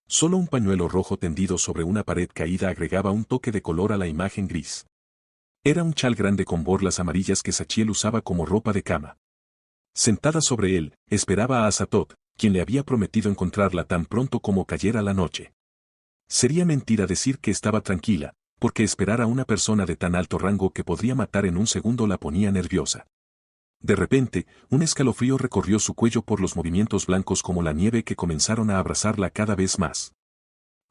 Solo un pañuelo rojo tendido sobre una pared caída agregaba un toque de color a la imagen gris. Era un chal grande con borlas amarillas que Sachiel usaba como ropa de cama. Sentada sobre él, esperaba a Asatot, quien le había prometido encontrarla tan pronto como cayera la noche. Sería mentira decir que estaba tranquila, porque esperar a una persona de tan alto rango que podría matar en un segundo la ponía nerviosa. De repente, un escalofrío recorrió su cuello por los movimientos blancos como la nieve que comenzaron a abrazarla cada vez más.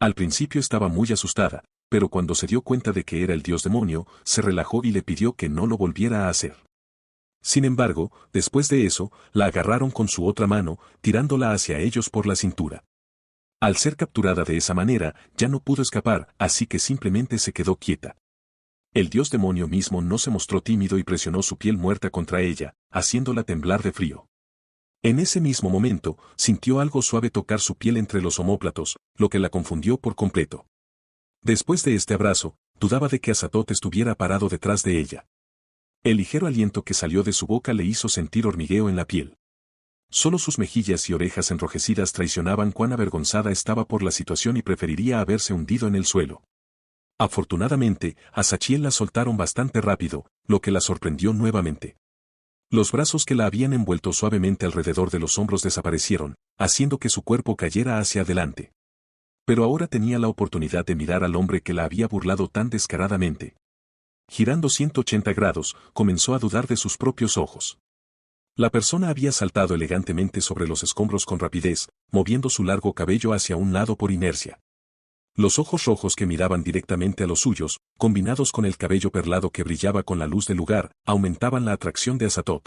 Al principio estaba muy asustada, pero cuando se dio cuenta de que era el dios demonio, se relajó y le pidió que no lo volviera a hacer. Sin embargo, después de eso, la agarraron con su otra mano, tirándola hacia ellos por la cintura. Al ser capturada de esa manera, ya no pudo escapar, así que simplemente se quedó quieta. El dios demonio mismo no se mostró tímido y presionó su piel muerta contra ella, haciéndola temblar de frío. En ese mismo momento, sintió algo suave tocar su piel entre los omóplatos, lo que la confundió por completo. Después de este abrazo, dudaba de que Azatoth estuviera parado detrás de ella. El ligero aliento que salió de su boca le hizo sentir hormigueo en la piel. Solo sus mejillas y orejas enrojecidas traicionaban cuán avergonzada estaba por la situación y preferiría haberse hundido en el suelo. Afortunadamente, a Sachiel la soltaron bastante rápido, lo que la sorprendió nuevamente. Los brazos que la habían envuelto suavemente alrededor de los hombros desaparecieron, haciendo que su cuerpo cayera hacia adelante. Pero ahora tenía la oportunidad de mirar al hombre que la había burlado tan descaradamente. Girando 180 grados, comenzó a dudar de sus propios ojos. La persona había saltado elegantemente sobre los escombros con rapidez, moviendo su largo cabello hacia un lado por inercia. Los ojos rojos que miraban directamente a los suyos, combinados con el cabello perlado que brillaba con la luz del lugar, aumentaban la atracción de Azatoth.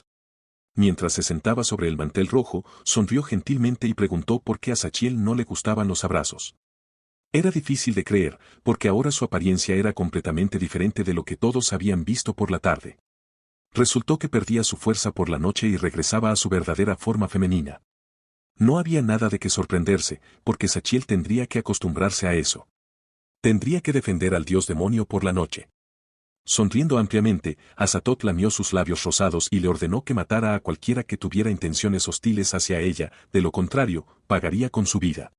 Mientras se sentaba sobre el mantel rojo, sonrió gentilmente y preguntó por qué a Sachiel no le gustaban los abrazos. Era difícil de creer, porque ahora su apariencia era completamente diferente de lo que todos habían visto por la tarde. Resultó que perdía su fuerza por la noche y regresaba a su verdadera forma femenina. No había nada de qué sorprenderse, porque Sachiel tendría que acostumbrarse a eso. Tendría que defender al dios demonio por la noche. Sonriendo ampliamente, Azatoth lamió sus labios rosados y le ordenó que matara a cualquiera que tuviera intenciones hostiles hacia ella, de lo contrario, pagaría con su vida.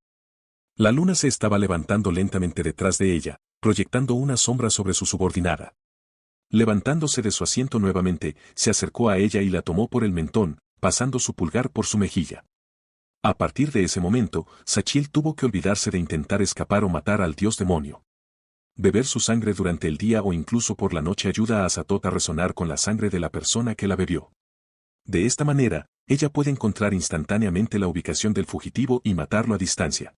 La luna se estaba levantando lentamente detrás de ella, proyectando una sombra sobre su subordinada. Levantándose de su asiento nuevamente, se acercó a ella y la tomó por el mentón, pasando su pulgar por su mejilla. A partir de ese momento, Sachiel tuvo que olvidarse de intentar escapar o matar al dios demonio. Beber su sangre durante el día o incluso por la noche ayuda a Azatoth a resonar con la sangre de la persona que la bebió. De esta manera, ella puede encontrar instantáneamente la ubicación del fugitivo y matarlo a distancia.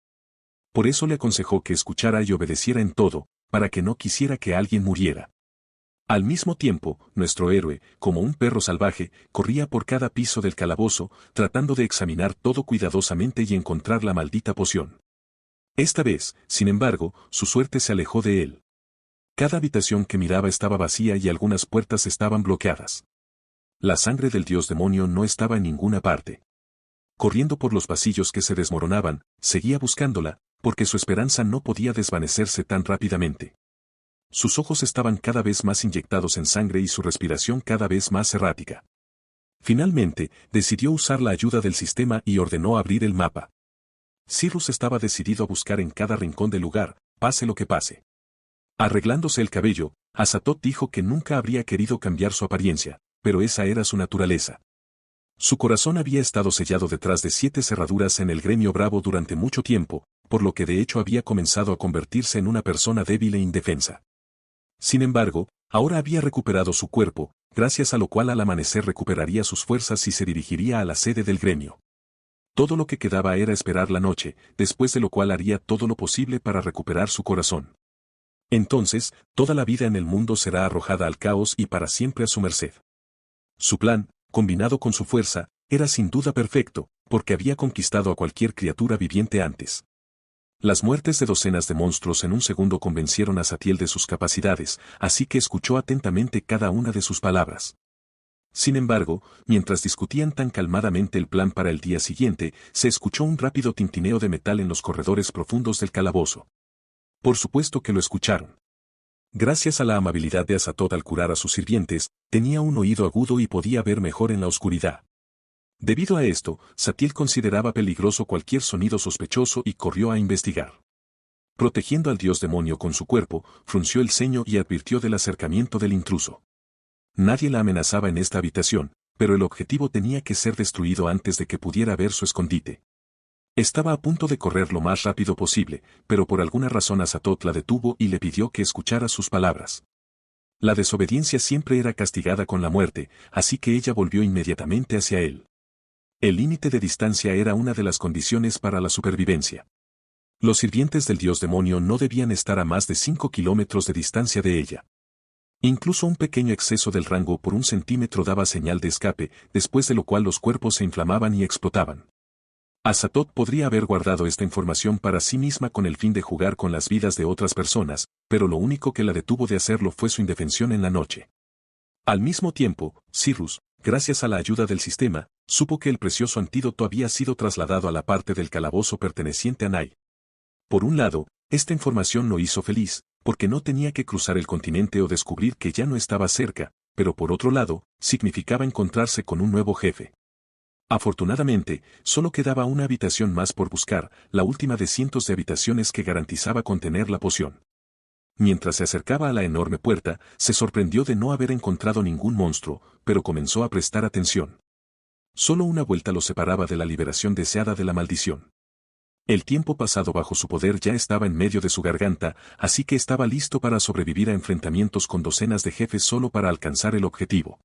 Por eso le aconsejó que escuchara y obedeciera en todo, para que no quisiera que alguien muriera. Al mismo tiempo, nuestro héroe, como un perro salvaje, corría por cada piso del calabozo, tratando de examinar todo cuidadosamente y encontrar la maldita poción. Esta vez, sin embargo, su suerte se alejó de él. Cada habitación que miraba estaba vacía y algunas puertas estaban bloqueadas. La sangre del dios demonio no estaba en ninguna parte. Corriendo por los pasillos que se desmoronaban, seguía buscándola, porque su esperanza no podía desvanecerse tan rápidamente. Sus ojos estaban cada vez más inyectados en sangre y su respiración cada vez más errática. Finalmente, decidió usar la ayuda del sistema y ordenó abrir el mapa. Cyrus estaba decidido a buscar en cada rincón del lugar, pase lo que pase. Arreglándose el cabello, Azatoth dijo que nunca habría querido cambiar su apariencia, pero esa era su naturaleza. Su corazón había estado sellado detrás de 7 cerraduras en el gremio bravo durante mucho tiempo, por lo que de hecho había comenzado a convertirse en una persona débil e indefensa. Sin embargo, ahora había recuperado su cuerpo, gracias a lo cual al amanecer recuperaría sus fuerzas y se dirigiría a la sede del gremio. Todo lo que quedaba era esperar la noche, después de lo cual haría todo lo posible para recuperar su corazón. Entonces, toda la vida en el mundo será arrojada al caos y para siempre a su merced. Su plan, combinado con su fuerza, era sin duda perfecto, porque había conquistado a cualquier criatura viviente antes. Las muertes de docenas de monstruos en un segundo convencieron a Sachiel de sus capacidades, así que escuchó atentamente cada una de sus palabras. Sin embargo, mientras discutían tan calmadamente el plan para el día siguiente, se escuchó un rápido tintineo de metal en los corredores profundos del calabozo. Por supuesto que lo escucharon. Gracias a la amabilidad de Azatoth al curar a sus sirvientes, tenía un oído agudo y podía ver mejor en la oscuridad. Debido a esto, Sachiel consideraba peligroso cualquier sonido sospechoso y corrió a investigar. Protegiendo al dios demonio con su cuerpo, frunció el ceño y advirtió del acercamiento del intruso. Nadie la amenazaba en esta habitación, pero el objetivo tenía que ser destruido antes de que pudiera ver su escondite. Estaba a punto de correr lo más rápido posible, pero por alguna razón Azatoth la detuvo y le pidió que escuchara sus palabras. La desobediencia siempre era castigada con la muerte, así que ella volvió inmediatamente hacia él. El límite de distancia era una de las condiciones para la supervivencia. Los sirvientes del dios demonio no debían estar a más de 5 kilómetros de distancia de ella. Incluso un pequeño exceso del rango por 1 centímetro daba señal de escape, después de lo cual los cuerpos se inflamaban y explotaban. Azatot podría haber guardado esta información para sí misma con el fin de jugar con las vidas de otras personas, pero lo único que la detuvo de hacerlo fue su indefensión en la noche. Al mismo tiempo, Cyrus, gracias a la ayuda del sistema, supo que el precioso antídoto había sido trasladado a la parte del calabozo perteneciente a Nai. Por un lado, esta información lo hizo feliz, porque no tenía que cruzar el continente o descubrir que ya no estaba cerca, pero por otro lado, significaba encontrarse con un nuevo jefe. Afortunadamente, solo quedaba una habitación más por buscar, la última de cientos de habitaciones que garantizaba contener la poción. Mientras se acercaba a la enorme puerta, se sorprendió de no haber encontrado ningún monstruo, pero comenzó a prestar atención. Solo una vuelta lo separaba de la liberación deseada de la maldición. El tiempo pasado bajo su poder ya estaba en medio de su garganta, así que estaba listo para sobrevivir a enfrentamientos con docenas de jefes solo para alcanzar el objetivo.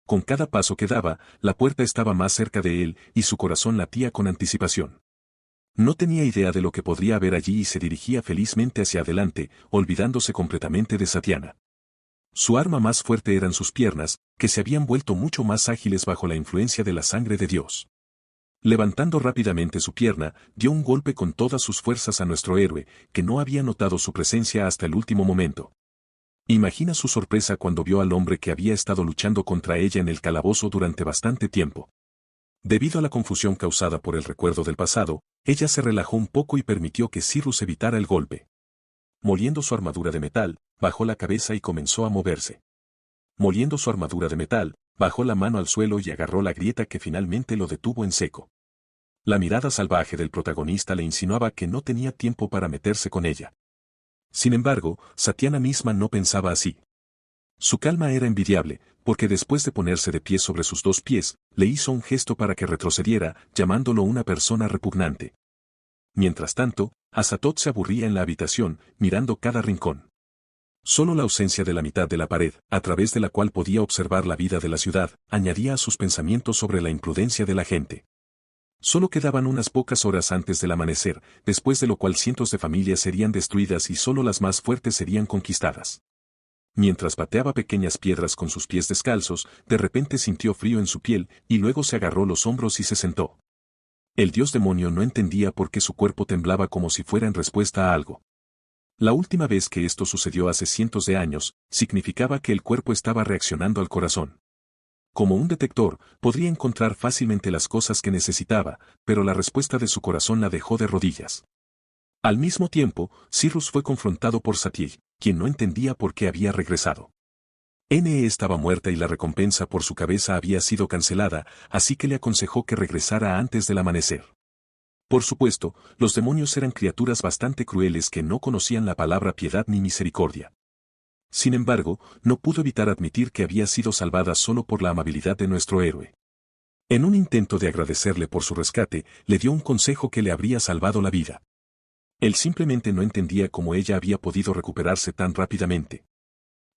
Con cada paso que daba, la puerta estaba más cerca de él y su corazón latía con anticipación. No tenía idea de lo que podría haber allí y se dirigía felizmente hacia adelante, olvidándose completamente de Satiana. Su arma más fuerte eran sus piernas, que se habían vuelto mucho más ágiles bajo la influencia de la sangre de Dios. Levantando rápidamente su pierna, dio un golpe con todas sus fuerzas a nuestro héroe, que no había notado su presencia hasta el último momento. Imagina su sorpresa cuando vio al hombre que había estado luchando contra ella en el calabozo durante bastante tiempo. Debido a la confusión causada por el recuerdo del pasado, ella se relajó un poco y permitió que Cyrus evitara el golpe. Moliendo su armadura de metal, bajó la cabeza y comenzó a moverse. Moliendo su armadura de metal, bajó la mano al suelo y agarró la grieta que finalmente lo detuvo en seco. La mirada salvaje del protagonista le insinuaba que no tenía tiempo para meterse con ella. Sin embargo, Satiana misma no pensaba así. Su calma era envidiable, porque después de ponerse de pie sobre sus dos pies, le hizo un gesto para que retrocediera, llamándolo una persona repugnante. Mientras tanto, Azatot se aburría en la habitación, mirando cada rincón. Solo la ausencia de la mitad de la pared, a través de la cual podía observar la vida de la ciudad, añadía a sus pensamientos sobre la imprudencia de la gente. Solo quedaban unas pocas horas antes del amanecer, después de lo cual cientos de familias serían destruidas y solo las más fuertes serían conquistadas. Mientras pateaba pequeñas piedras con sus pies descalzos, de repente sintió frío en su piel y luego se agarró los hombros y se sentó. El dios demonio no entendía por qué su cuerpo temblaba como si fuera en respuesta a algo. La última vez que esto sucedió hace cientos de años, significaba que el cuerpo estaba reaccionando al corazón. Como un detector, podría encontrar fácilmente las cosas que necesitaba, pero la respuesta de su corazón la dejó de rodillas. Al mismo tiempo, Cyrus fue confrontado por Satyej, quien no entendía por qué había regresado. Ne estaba muerta y la recompensa por su cabeza había sido cancelada, así que le aconsejó que regresara antes del amanecer. Por supuesto, los demonios eran criaturas bastante crueles que no conocían la palabra piedad ni misericordia. Sin embargo, no pudo evitar admitir que había sido salvada solo por la amabilidad de nuestro héroe. En un intento de agradecerle por su rescate, le dio un consejo que le habría salvado la vida. Él simplemente no entendía cómo ella había podido recuperarse tan rápidamente.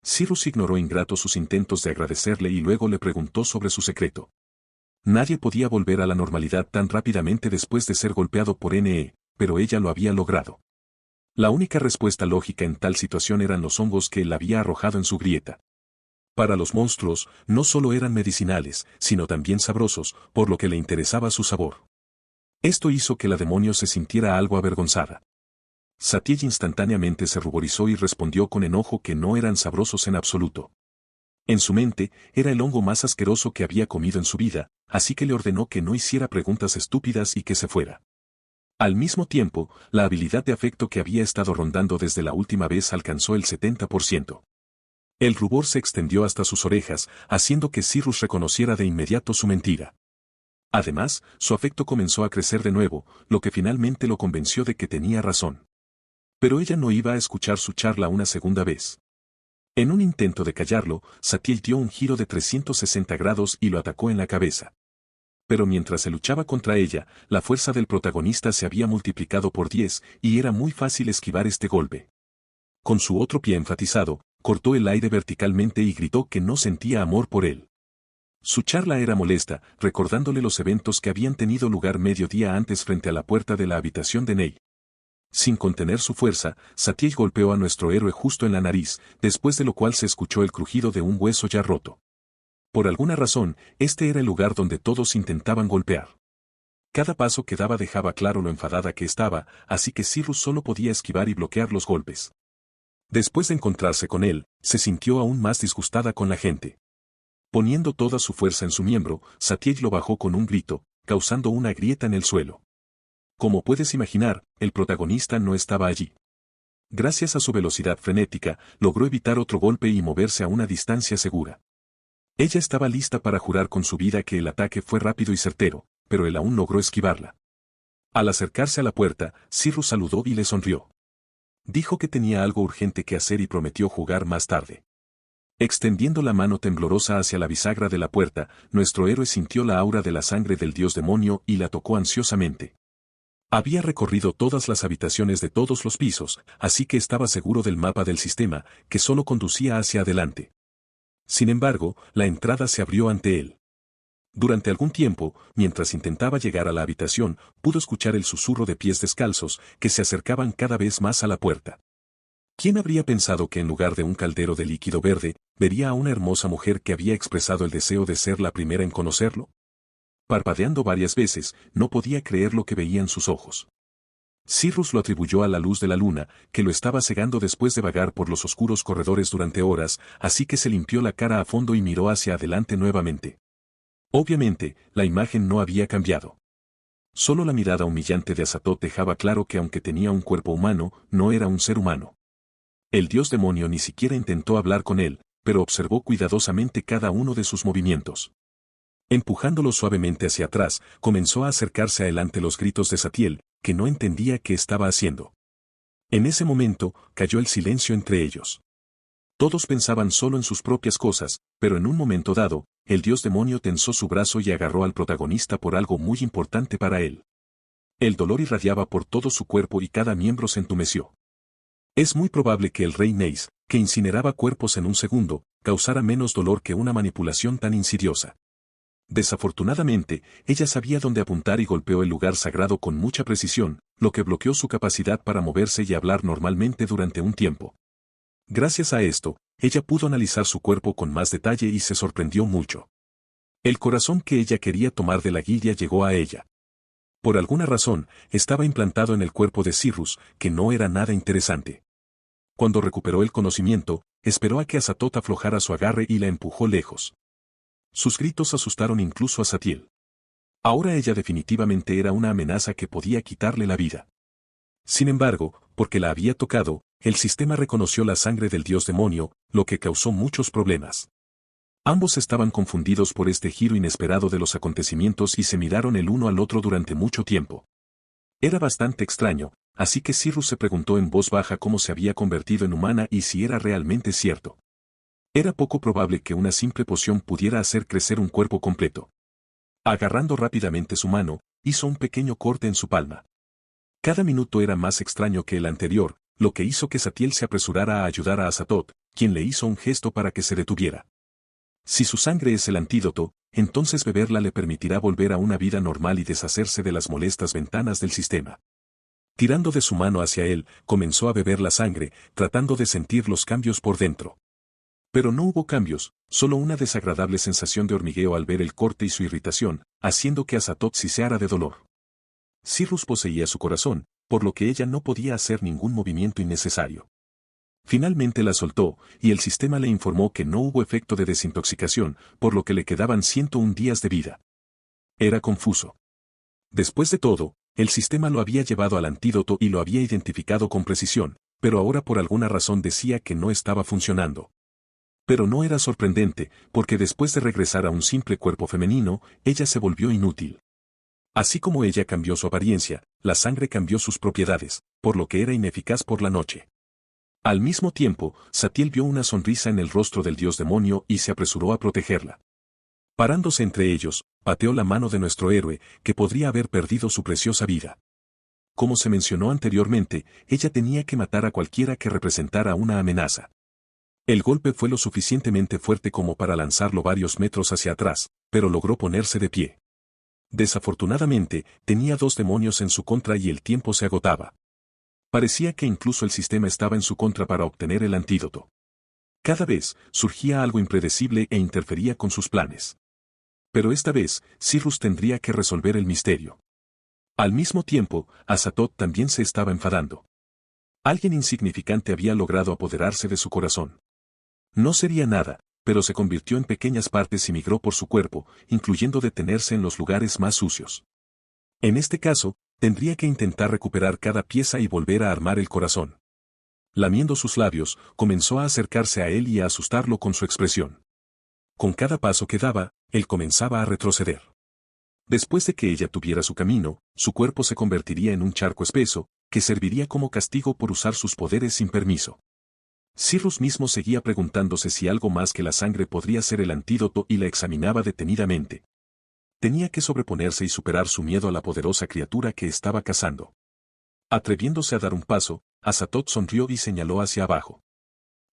Cyrus ignoró ingrato sus intentos de agradecerle y luego le preguntó sobre su secreto. Nadie podía volver a la normalidad tan rápidamente después de ser golpeado por Ne, pero ella lo había logrado. La única respuesta lógica en tal situación eran los hongos que él había arrojado en su grieta. Para los monstruos, no solo eran medicinales, sino también sabrosos, por lo que le interesaba su sabor. Esto hizo que la demonio se sintiera algo avergonzada. Satyej instantáneamente se ruborizó y respondió con enojo que no eran sabrosos en absoluto. En su mente, era el hongo más asqueroso que había comido en su vida, así que le ordenó que no hiciera preguntas estúpidas y que se fuera. Al mismo tiempo, la habilidad de afecto que había estado rondando desde la última vez alcanzó el 70%. El rubor se extendió hasta sus orejas, haciendo que Cyrus reconociera de inmediato su mentira. Además, su afecto comenzó a crecer de nuevo, lo que finalmente lo convenció de que tenía razón. Pero ella no iba a escuchar su charla una segunda vez. En un intento de callarlo, Satyej dio un giro de 360 grados y lo atacó en la cabeza. Pero mientras se luchaba contra ella, la fuerza del protagonista se había multiplicado por 10, y era muy fácil esquivar este golpe. Con su otro pie enfatizado, cortó el aire verticalmente y gritó que no sentía amor por él. Su charla era molesta, recordándole los eventos que habían tenido lugar medio día antes frente a la puerta de la habitación de Ney. Sin contener su fuerza, Satyej golpeó a nuestro héroe justo en la nariz, después de lo cual se escuchó el crujido de un hueso ya roto. Por alguna razón, este era el lugar donde todos intentaban golpear. Cada paso que daba dejaba claro lo enfadada que estaba, así que Cyrus solo podía esquivar y bloquear los golpes. Después de encontrarse con él, se sintió aún más disgustada con la gente. Poniendo toda su fuerza en su miembro, Satiel lo bajó con un grito, causando una grieta en el suelo. Como puedes imaginar, el protagonista no estaba allí. Gracias a su velocidad frenética, logró evitar otro golpe y moverse a una distancia segura. Ella estaba lista para jurar con su vida que el ataque fue rápido y certero, pero él aún logró esquivarla. Al acercarse a la puerta, Cyrus saludó y le sonrió. Dijo que tenía algo urgente que hacer y prometió jugar más tarde. Extendiendo la mano temblorosa hacia la bisagra de la puerta, nuestro héroe sintió la aura de la sangre del dios demonio y la tocó ansiosamente. Había recorrido todas las habitaciones de todos los pisos, así que estaba seguro del mapa del sistema, que solo conducía hacia adelante. Sin embargo, la entrada se abrió ante él. Durante algún tiempo, mientras intentaba llegar a la habitación, pudo escuchar el susurro de pies descalzos que se acercaban cada vez más a la puerta. ¿Quién habría pensado que en lugar de un caldero de líquido verde, vería a una hermosa mujer que había expresado el deseo de ser la primera en conocerlo? Parpadeando varias veces, no podía creer lo que veía en sus ojos. Cyrus lo atribuyó a la luz de la luna, que lo estaba cegando después de vagar por los oscuros corredores durante horas, así que se limpió la cara a fondo y miró hacia adelante nuevamente. Obviamente, la imagen no había cambiado. Solo la mirada humillante de Azatoth dejaba claro que aunque tenía un cuerpo humano, no era un ser humano. El dios demonio ni siquiera intentó hablar con él, pero observó cuidadosamente cada uno de sus movimientos. Empujándolo suavemente hacia atrás, comenzó a acercarse a él ante los gritos de Satiel, que no entendía qué estaba haciendo. En ese momento, cayó el silencio entre ellos. Todos pensaban solo en sus propias cosas, pero en un momento dado, el dios demonio tensó su brazo y agarró al protagonista por algo muy importante para él. El dolor irradiaba por todo su cuerpo y cada miembro se entumeció. Es muy probable que el rey Neis, que incineraba cuerpos en un segundo, causara menos dolor que una manipulación tan insidiosa. Desafortunadamente, ella sabía dónde apuntar y golpeó el lugar sagrado con mucha precisión, lo que bloqueó su capacidad para moverse y hablar normalmente durante un tiempo. Gracias a esto, ella pudo analizar su cuerpo con más detalle y se sorprendió mucho. El corazón que ella quería tomar de la guildia llegó a ella. Por alguna razón, estaba implantado en el cuerpo de Cyrus, que no era nada interesante. Cuando recuperó el conocimiento, esperó a que Azatoth aflojara su agarre y la empujó lejos. Sus gritos asustaron incluso a Satiel. Ahora ella definitivamente era una amenaza que podía quitarle la vida. Sin embargo, porque la había tocado, el sistema reconoció la sangre del dios demonio, lo que causó muchos problemas. Ambos estaban confundidos por este giro inesperado de los acontecimientos y se miraron el uno al otro durante mucho tiempo. Era bastante extraño, así que Cyrus se preguntó en voz baja cómo se había convertido en humana y si era realmente cierto. Era poco probable que una simple poción pudiera hacer crecer un cuerpo completo. Agarrando rápidamente su mano, hizo un pequeño corte en su palma. Cada minuto era más extraño que el anterior, lo que hizo que Satiel se apresurara a ayudar a Azatoth, quien le hizo un gesto para que se detuviera. Si su sangre es el antídoto, entonces beberla le permitirá volver a una vida normal y deshacerse de las molestas ventanas del sistema. Tirando de su mano hacia él, comenzó a beber la sangre, tratando de sentir los cambios por dentro. Pero no hubo cambios, solo una desagradable sensación de hormigueo al ver el corte y su irritación, haciendo que Azatoth siseara de dolor. Cyrus poseía su corazón, por lo que ella no podía hacer ningún movimiento innecesario. Finalmente la soltó, y el sistema le informó que no hubo efecto de desintoxicación, por lo que le quedaban 101 días de vida. Era confuso. Después de todo, el sistema lo había llevado al antídoto y lo había identificado con precisión, pero ahora por alguna razón decía que no estaba funcionando. Pero no era sorprendente, porque después de regresar a un simple cuerpo femenino, ella se volvió inútil. Así como ella cambió su apariencia, la sangre cambió sus propiedades, por lo que era ineficaz por la noche. Al mismo tiempo, Satiel vio una sonrisa en el rostro del dios demonio y se apresuró a protegerla. Parándose entre ellos, pateó la mano de nuestro héroe, que podría haber perdido su preciosa vida. Como se mencionó anteriormente, ella tenía que matar a cualquiera que representara una amenaza. El golpe fue lo suficientemente fuerte como para lanzarlo varios metros hacia atrás, pero logró ponerse de pie. Desafortunadamente, tenía 2 demonios en su contra y el tiempo se agotaba. Parecía que incluso el sistema estaba en su contra para obtener el antídoto. Cada vez, surgía algo impredecible e interfería con sus planes. Pero esta vez, Cyrus tendría que resolver el misterio. Al mismo tiempo, Azatoth también se estaba enfadando. Alguien insignificante había logrado apoderarse de su corazón. No sería nada, pero se convirtió en pequeñas partes y migró por su cuerpo, incluyendo detenerse en los lugares más sucios. En este caso, tendría que intentar recuperar cada pieza y volver a armar el corazón. Lamiendo sus labios, comenzó a acercarse a él y a asustarlo con su expresión. Con cada paso que daba, él comenzaba a retroceder. Después de que ella tuviera su camino, su cuerpo se convertiría en un charco espeso, que serviría como castigo por usar sus poderes sin permiso. Cyrus mismo seguía preguntándose si algo más que la sangre podría ser el antídoto y la examinaba detenidamente. Tenía que sobreponerse y superar su miedo a la poderosa criatura que estaba cazando. Atreviéndose a dar un paso, Azatoth sonrió y señaló hacia abajo.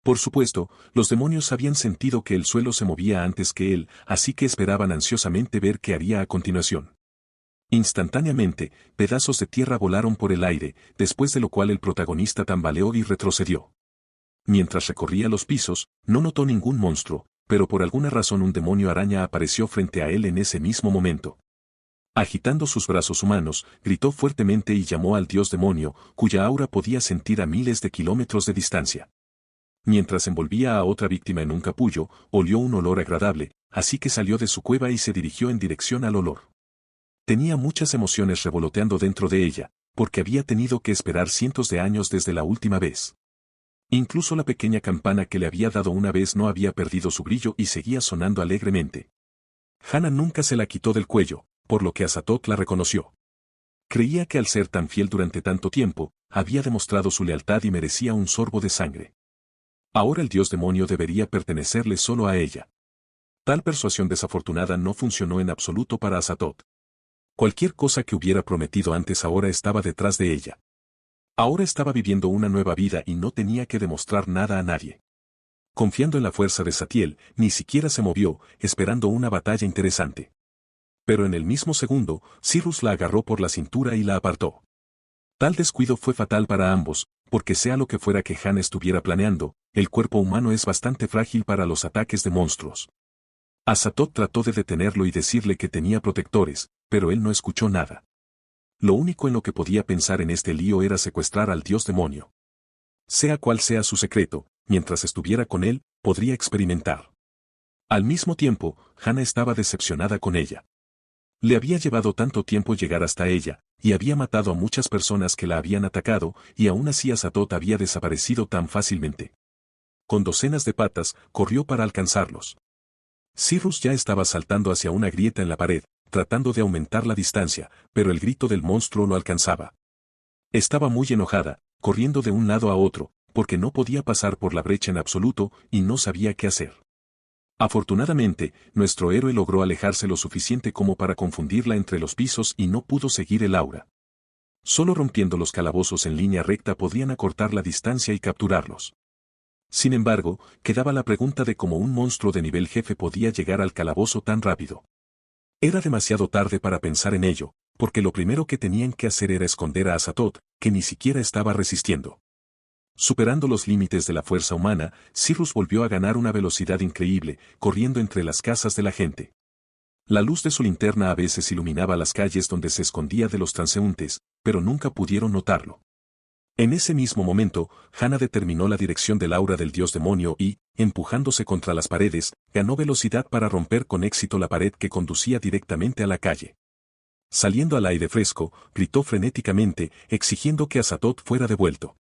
Por supuesto, los demonios habían sentido que el suelo se movía antes que él, así que esperaban ansiosamente ver qué haría a continuación. Instantáneamente, pedazos de tierra volaron por el aire, después de lo cual el protagonista tambaleó y retrocedió. Mientras recorría los pisos, no notó ningún monstruo, pero por alguna razón un demonio araña apareció frente a él en ese mismo momento. Agitando sus brazos humanos, gritó fuertemente y llamó al dios demonio, cuya aura podía sentir a miles de kilómetros de distancia. Mientras envolvía a otra víctima en un capullo, olió un olor agradable, así que salió de su cueva y se dirigió en dirección al olor. Tenía muchas emociones revoloteando dentro de ella, porque había tenido que esperar cientos de años desde la última vez. Incluso la pequeña campana que le había dado una vez no había perdido su brillo y seguía sonando alegremente. Hannah nunca se la quitó del cuello, por lo que Azatoth la reconoció. Creía que al ser tan fiel durante tanto tiempo, había demostrado su lealtad y merecía un sorbo de sangre. Ahora el dios demonio debería pertenecerle solo a ella. Tal persuasión desafortunada no funcionó en absoluto para Azatoth. Cualquier cosa que hubiera prometido antes ahora estaba detrás de ella. Ahora estaba viviendo una nueva vida y no tenía que demostrar nada a nadie. Confiando en la fuerza de Zatiel, ni siquiera se movió, esperando una batalla interesante. Pero en el mismo segundo, Cyrus la agarró por la cintura y la apartó. Tal descuido fue fatal para ambos, porque sea lo que fuera que Han estuviera planeando, el cuerpo humano es bastante frágil para los ataques de monstruos. Azatoth trató de detenerlo y decirle que tenía protectores, pero él no escuchó nada. Lo único en lo que podía pensar en este lío era secuestrar al dios demonio. Sea cual sea su secreto, mientras estuviera con él, podría experimentar. Al mismo tiempo, Hannah estaba decepcionada con ella. Le había llevado tanto tiempo llegar hasta ella, y había matado a muchas personas que la habían atacado, y aún así Azatoth había desaparecido tan fácilmente. Con docenas de patas, corrió para alcanzarlos. Cyrus ya estaba saltando hacia una grieta en la pared, tratando de aumentar la distancia, pero el grito del monstruo lo alcanzaba. Estaba muy enojada, corriendo de un lado a otro, porque no podía pasar por la brecha en absoluto y no sabía qué hacer. Afortunadamente, nuestro héroe logró alejarse lo suficiente como para confundirla entre los pisos y no pudo seguir el aura. Solo rompiendo los calabozos en línea recta podrían acortar la distancia y capturarlos. Sin embargo, quedaba la pregunta de cómo un monstruo de nivel jefe podía llegar al calabozo tan rápido. Era demasiado tarde para pensar en ello, porque lo primero que tenían que hacer era esconder a Azatoth, que ni siquiera estaba resistiendo. Superando los límites de la fuerza humana, Cyrus volvió a ganar una velocidad increíble, corriendo entre las casas de la gente. La luz de su linterna a veces iluminaba las calles donde se escondía de los transeúntes, pero nunca pudieron notarlo. En ese mismo momento, Hannah determinó la dirección del aura del dios demonio y, empujándose contra las paredes, ganó velocidad para romper con éxito la pared que conducía directamente a la calle. Saliendo al aire fresco, gritó frenéticamente, exigiendo que Azatoth fuera devuelto.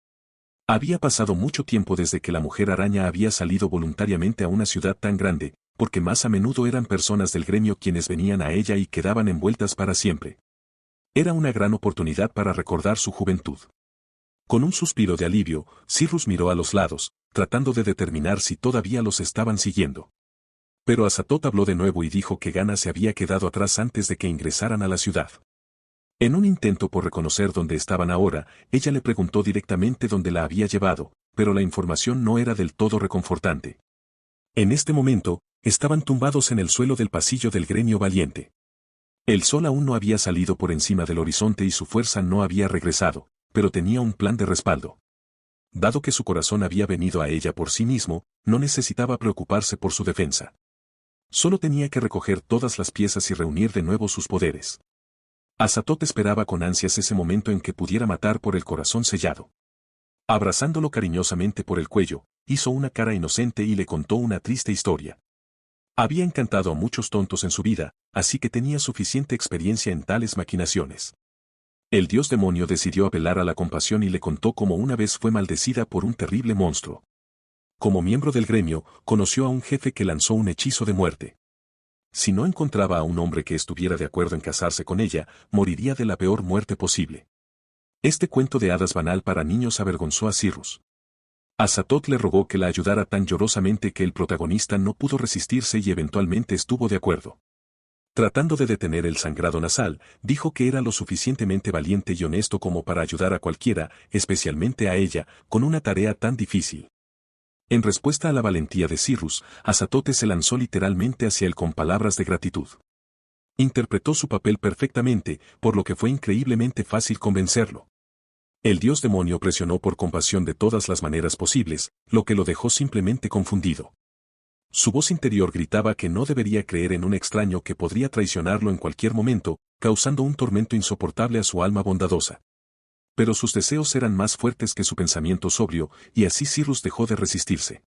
Había pasado mucho tiempo desde que la mujer araña había salido voluntariamente a una ciudad tan grande, porque más a menudo eran personas del gremio quienes venían a ella y quedaban envueltas para siempre. Era una gran oportunidad para recordar su juventud. Con un suspiro de alivio, Cyrus miró a los lados, tratando de determinar si todavía los estaban siguiendo. Pero Azatoth habló de nuevo y dijo que Gana se había quedado atrás antes de que ingresaran a la ciudad. En un intento por reconocer dónde estaban ahora, ella le preguntó directamente dónde la había llevado, pero la información no era del todo reconfortante. En este momento, estaban tumbados en el suelo del pasillo del gremio valiente. El sol aún no había salido por encima del horizonte y su fuerza no había regresado, pero tenía un plan de respaldo. Dado que su corazón había venido a ella por sí mismo, no necesitaba preocuparse por su defensa. Solo tenía que recoger todas las piezas y reunir de nuevo sus poderes. Azatoth esperaba con ansias ese momento en que pudiera matar por el corazón sellado. Abrazándolo cariñosamente por el cuello, hizo una cara inocente y le contó una triste historia. Había encantado a muchos tontos en su vida, así que tenía suficiente experiencia en tales maquinaciones. El dios demonio decidió apelar a la compasión y le contó cómo una vez fue maldecida por un terrible monstruo. Como miembro del gremio, conoció a un jefe que lanzó un hechizo de muerte. Si no encontraba a un hombre que estuviera de acuerdo en casarse con ella, moriría de la peor muerte posible. Este cuento de hadas banal para niños avergonzó a Cyrus. Azatoth le rogó que la ayudara tan llorosamente que el protagonista no pudo resistirse y eventualmente estuvo de acuerdo. Tratando de detener el sangrado nasal, dijo que era lo suficientemente valiente y honesto como para ayudar a cualquiera, especialmente a ella, con una tarea tan difícil. En respuesta a la valentía de Cyrus, Azatoth se lanzó literalmente hacia él con palabras de gratitud. Interpretó su papel perfectamente, por lo que fue increíblemente fácil convencerlo. El dios demonio presionó por compasión de todas las maneras posibles, lo que lo dejó simplemente confundido. Su voz interior gritaba que no debería creer en un extraño que podría traicionarlo en cualquier momento, causando un tormento insoportable a su alma bondadosa. Pero sus deseos eran más fuertes que su pensamiento sobrio, y así Cyrus dejó de resistirse.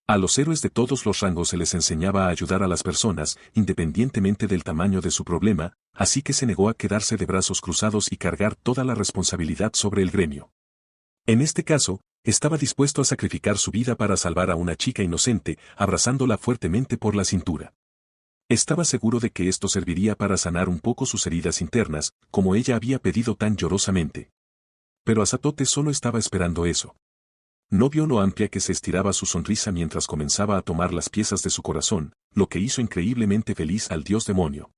A los héroes de todos los rangos se les enseñaba a ayudar a las personas, independientemente del tamaño de su problema, así que se negó a quedarse de brazos cruzados y cargar toda la responsabilidad sobre el gremio. En este caso, estaba dispuesto a sacrificar su vida para salvar a una chica inocente, abrazándola fuertemente por la cintura. Estaba seguro de que esto serviría para sanar un poco sus heridas internas, como ella había pedido tan llorosamente. Pero Azatoth solo estaba esperando eso. No vio lo amplia que se estiraba su sonrisa mientras comenzaba a tomar las piezas de su corazón, lo que hizo increíblemente feliz al dios demonio.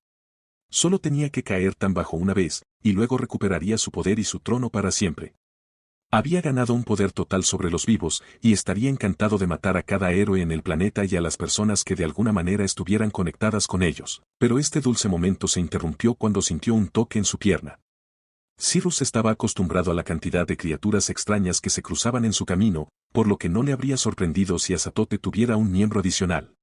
Solo tenía que caer tan bajo una vez, y luego recuperaría su poder y su trono para siempre. Había ganado un poder total sobre los vivos, y estaría encantado de matar a cada héroe en el planeta y a las personas que de alguna manera estuvieran conectadas con ellos, pero este dulce momento se interrumpió cuando sintió un toque en su pierna. Cyrus estaba acostumbrado a la cantidad de criaturas extrañas que se cruzaban en su camino, por lo que no le habría sorprendido si Azatoth tuviera un miembro adicional.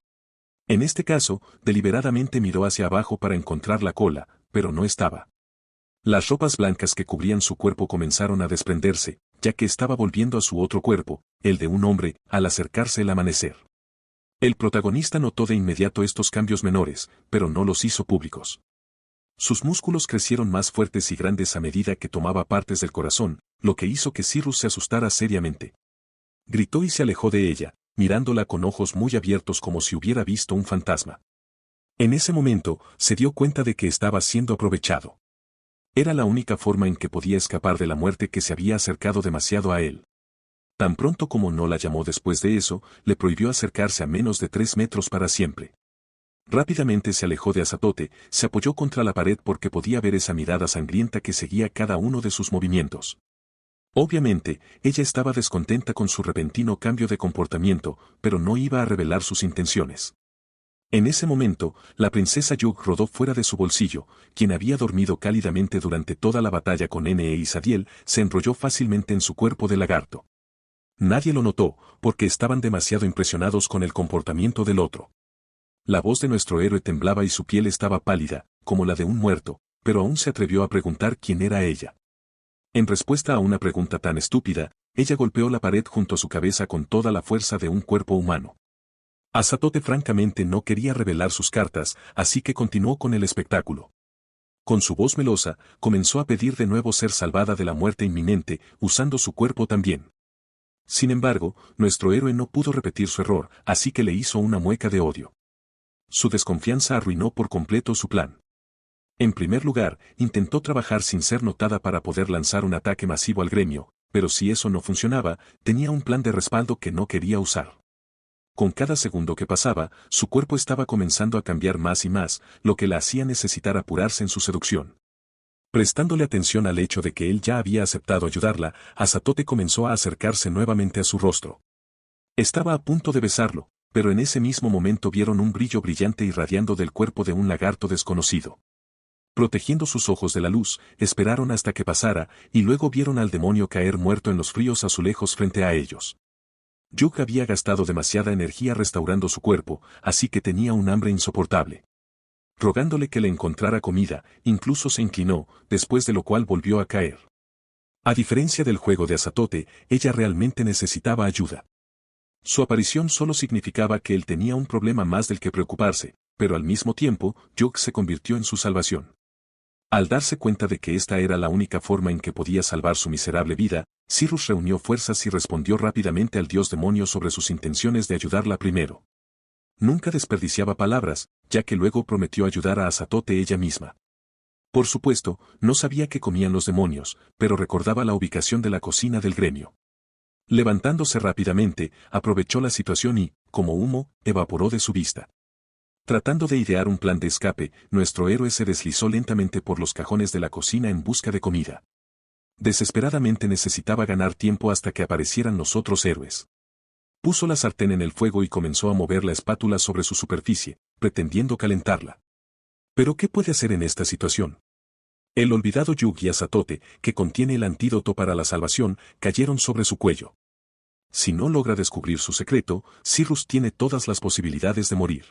En este caso, deliberadamente miró hacia abajo para encontrar la cola, pero no estaba. Las ropas blancas que cubrían su cuerpo comenzaron a desprenderse, ya que estaba volviendo a su otro cuerpo, el de un hombre, al acercarse el amanecer. El protagonista notó de inmediato estos cambios menores, pero no los hizo públicos. Sus músculos crecieron más fuertes y grandes a medida que tomaba partes del corazón, lo que hizo que Cyrus se asustara seriamente. Gritó y se alejó de ella, mirándola con ojos muy abiertos como si hubiera visto un fantasma. En ese momento, se dio cuenta de que estaba siendo aprovechado. Era la única forma en que podía escapar de la muerte que se había acercado demasiado a él. Tan pronto como no la llamó después de eso, le prohibió acercarse a menos de 3 metros para siempre. Rápidamente se alejó de Azatoth, se apoyó contra la pared porque podía ver esa mirada sangrienta que seguía cada uno de sus movimientos. Obviamente, ella estaba descontenta con su repentino cambio de comportamiento, pero no iba a revelar sus intenciones. En ese momento, la princesa Yug rodó fuera de su bolsillo, quien había dormido cálidamente durante toda la batalla con N.E. y Sadiel, se enrolló fácilmente en su cuerpo de lagarto. Nadie lo notó, porque estaban demasiado impresionados con el comportamiento del otro. La voz de nuestro héroe temblaba y su piel estaba pálida, como la de un muerto, pero aún se atrevió a preguntar quién era ella. En respuesta a una pregunta tan estúpida, ella golpeó la pared junto a su cabeza con toda la fuerza de un cuerpo humano. Azatoth francamente no quería revelar sus cartas, así que continuó con el espectáculo. Con su voz melosa, comenzó a pedir de nuevo ser salvada de la muerte inminente, usando su cuerpo también. Sin embargo, nuestro héroe no pudo repetir su error, así que le hizo una mueca de odio. Su desconfianza arruinó por completo su plan. En primer lugar, intentó trabajar sin ser notada para poder lanzar un ataque masivo al gremio, pero si eso no funcionaba, tenía un plan de respaldo que no quería usar. Con cada segundo que pasaba, su cuerpo estaba comenzando a cambiar más y más, lo que la hacía necesitar apurarse en su seducción. Prestándole atención al hecho de que él ya había aceptado ayudarla, Azatoth comenzó a acercarse nuevamente a su rostro. Estaba a punto de besarlo, pero en ese mismo momento vieron un brillo brillante irradiando del cuerpo de un lagarto desconocido. Protegiendo sus ojos de la luz, esperaron hasta que pasara, y luego vieron al demonio caer muerto en los fríos azulejos frente a ellos. Yug había gastado demasiada energía restaurando su cuerpo, así que tenía un hambre insoportable. rogándole que le encontrara comida, incluso se inclinó, después de lo cual volvió a caer. A diferencia del juego de Azatote, ella realmente necesitaba ayuda. Su aparición solo significaba que él tenía un problema más del que preocuparse, pero al mismo tiempo, Yuk se convirtió en su salvación. Al darse cuenta de que esta era la única forma en que podía salvar su miserable vida, Cyrus reunió fuerzas y respondió rápidamente al dios demonio sobre sus intenciones de ayudarla primero. Nunca desperdiciaba palabras, ya que luego prometió ayudar a Azatote ella misma. Por supuesto, no sabía qué comían los demonios, pero recordaba la ubicación de la cocina del gremio. Levantándose rápidamente, aprovechó la situación y, como humo, evaporó de su vista. Tratando de idear un plan de escape, nuestro héroe se deslizó lentamente por los cajones de la cocina en busca de comida. Desesperadamente necesitaba ganar tiempo hasta que aparecieran los otros héroes. Puso la sartén en el fuego y comenzó a mover la espátula sobre su superficie, pretendiendo calentarla. ¿Pero qué puede hacer en esta situación? El olvidado Yuk y Azatote, que contiene el antídoto para la salvación, cayeron sobre su cuello. Si no logra descubrir su secreto, Cyrus tiene todas las posibilidades de morir.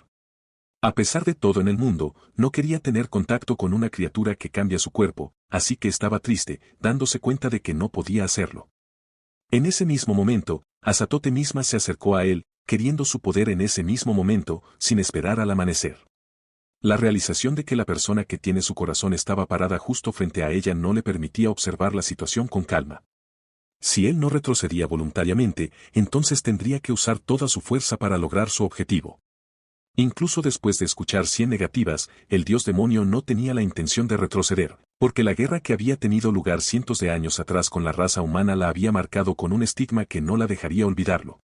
A pesar de todo en el mundo, no quería tener contacto con una criatura que cambia su cuerpo, así que estaba triste, dándose cuenta de que no podía hacerlo. En ese mismo momento, Azatote misma se acercó a él, queriendo su poder en ese mismo momento, sin esperar al amanecer. La realización de que la persona que tiene su corazón estaba parada justo frente a ella no le permitía observar la situación con calma. Si él no retrocedía voluntariamente, entonces tendría que usar toda su fuerza para lograr su objetivo. Incluso después de escuchar 100 negativas, el dios demonio no tenía la intención de retroceder, porque la guerra que había tenido lugar cientos de años atrás con la raza humana la había marcado con un estigma que no la dejaría olvidarlo.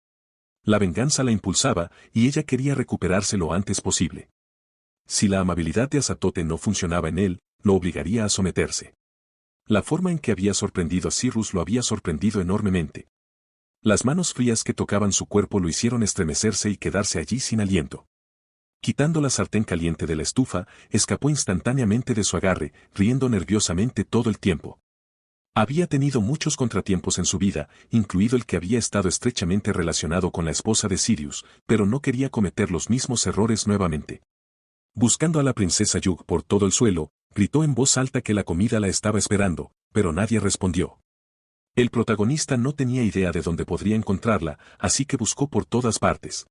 La venganza la impulsaba, y ella quería recuperarse lo antes posible. Si la amabilidad de Azatote no funcionaba en él, lo obligaría a someterse. La forma en que había sorprendido a Cyrus lo había sorprendido enormemente. Las manos frías que tocaban su cuerpo lo hicieron estremecerse y quedarse allí sin aliento. Quitando la sartén caliente de la estufa, escapó instantáneamente de su agarre, riendo nerviosamente todo el tiempo. Había tenido muchos contratiempos en su vida, incluido el que había estado estrechamente relacionado con la esposa de Sirius, pero no quería cometer los mismos errores nuevamente. Buscando a la princesa Yuk por todo el suelo, gritó en voz alta que la comida la estaba esperando, pero nadie respondió. El protagonista no tenía idea de dónde podría encontrarla, así que buscó por todas partes.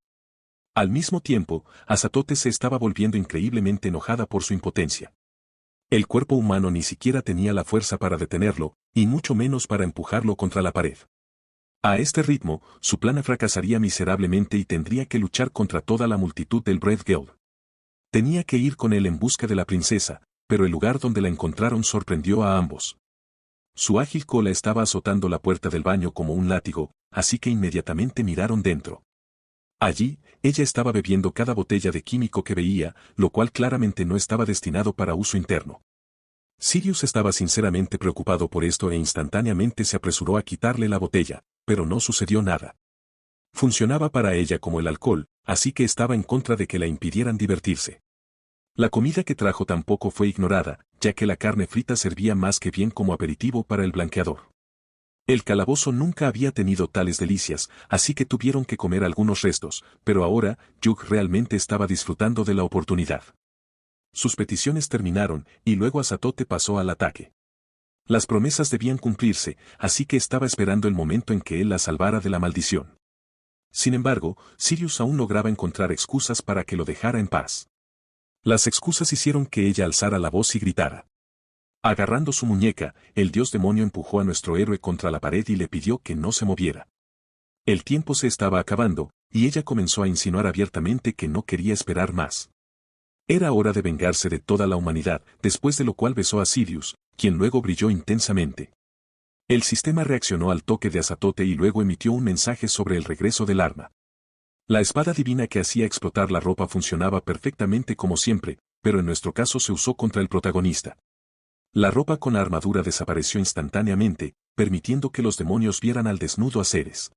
Al mismo tiempo, Azatote se estaba volviendo increíblemente enojada por su impotencia. El cuerpo humano ni siquiera tenía la fuerza para detenerlo, y mucho menos para empujarlo contra la pared. A este ritmo, su plan fracasaría miserablemente y tendría que luchar contra toda la multitud del Brave Guild. Tenía que ir con él en busca de la princesa, pero el lugar donde la encontraron sorprendió a ambos. Su ágil cola estaba azotando la puerta del baño como un látigo, así que inmediatamente miraron dentro. Allí, ella estaba bebiendo cada botella de químico que veía, lo cual claramente no estaba destinado para uso interno. Sirius estaba sinceramente preocupado por esto e instantáneamente se apresuró a quitarle la botella, pero no sucedió nada. Funcionaba para ella como el alcohol, así que estaba en contra de que la impidieran divertirse. La comida que trajo tampoco fue ignorada, ya que la carne frita servía más que bien como aperitivo para el blanqueador. El calabozo nunca había tenido tales delicias, así que tuvieron que comer algunos restos, pero ahora, Yuk realmente estaba disfrutando de la oportunidad. Sus peticiones terminaron, y luego Azatote pasó al ataque. Las promesas debían cumplirse, así que estaba esperando el momento en que él la salvara de la maldición. Sin embargo, Sirius aún lograba encontrar excusas para que lo dejara en paz. Las excusas hicieron que ella alzara la voz y gritara. Agarrando su muñeca, el dios demonio empujó a nuestro héroe contra la pared y le pidió que no se moviera. El tiempo se estaba acabando, y ella comenzó a insinuar abiertamente que no quería esperar más. Era hora de vengarse de toda la humanidad, después de lo cual besó a Sirius, quien luego brilló intensamente. El sistema reaccionó al toque de Azatote y luego emitió un mensaje sobre el regreso del arma. La espada divina que hacía explotar la ropa funcionaba perfectamente como siempre, pero en nuestro caso se usó contra el protagonista. La ropa con armadura desapareció instantáneamente, permitiendo que los demonios vieran al desnudo a Ceres.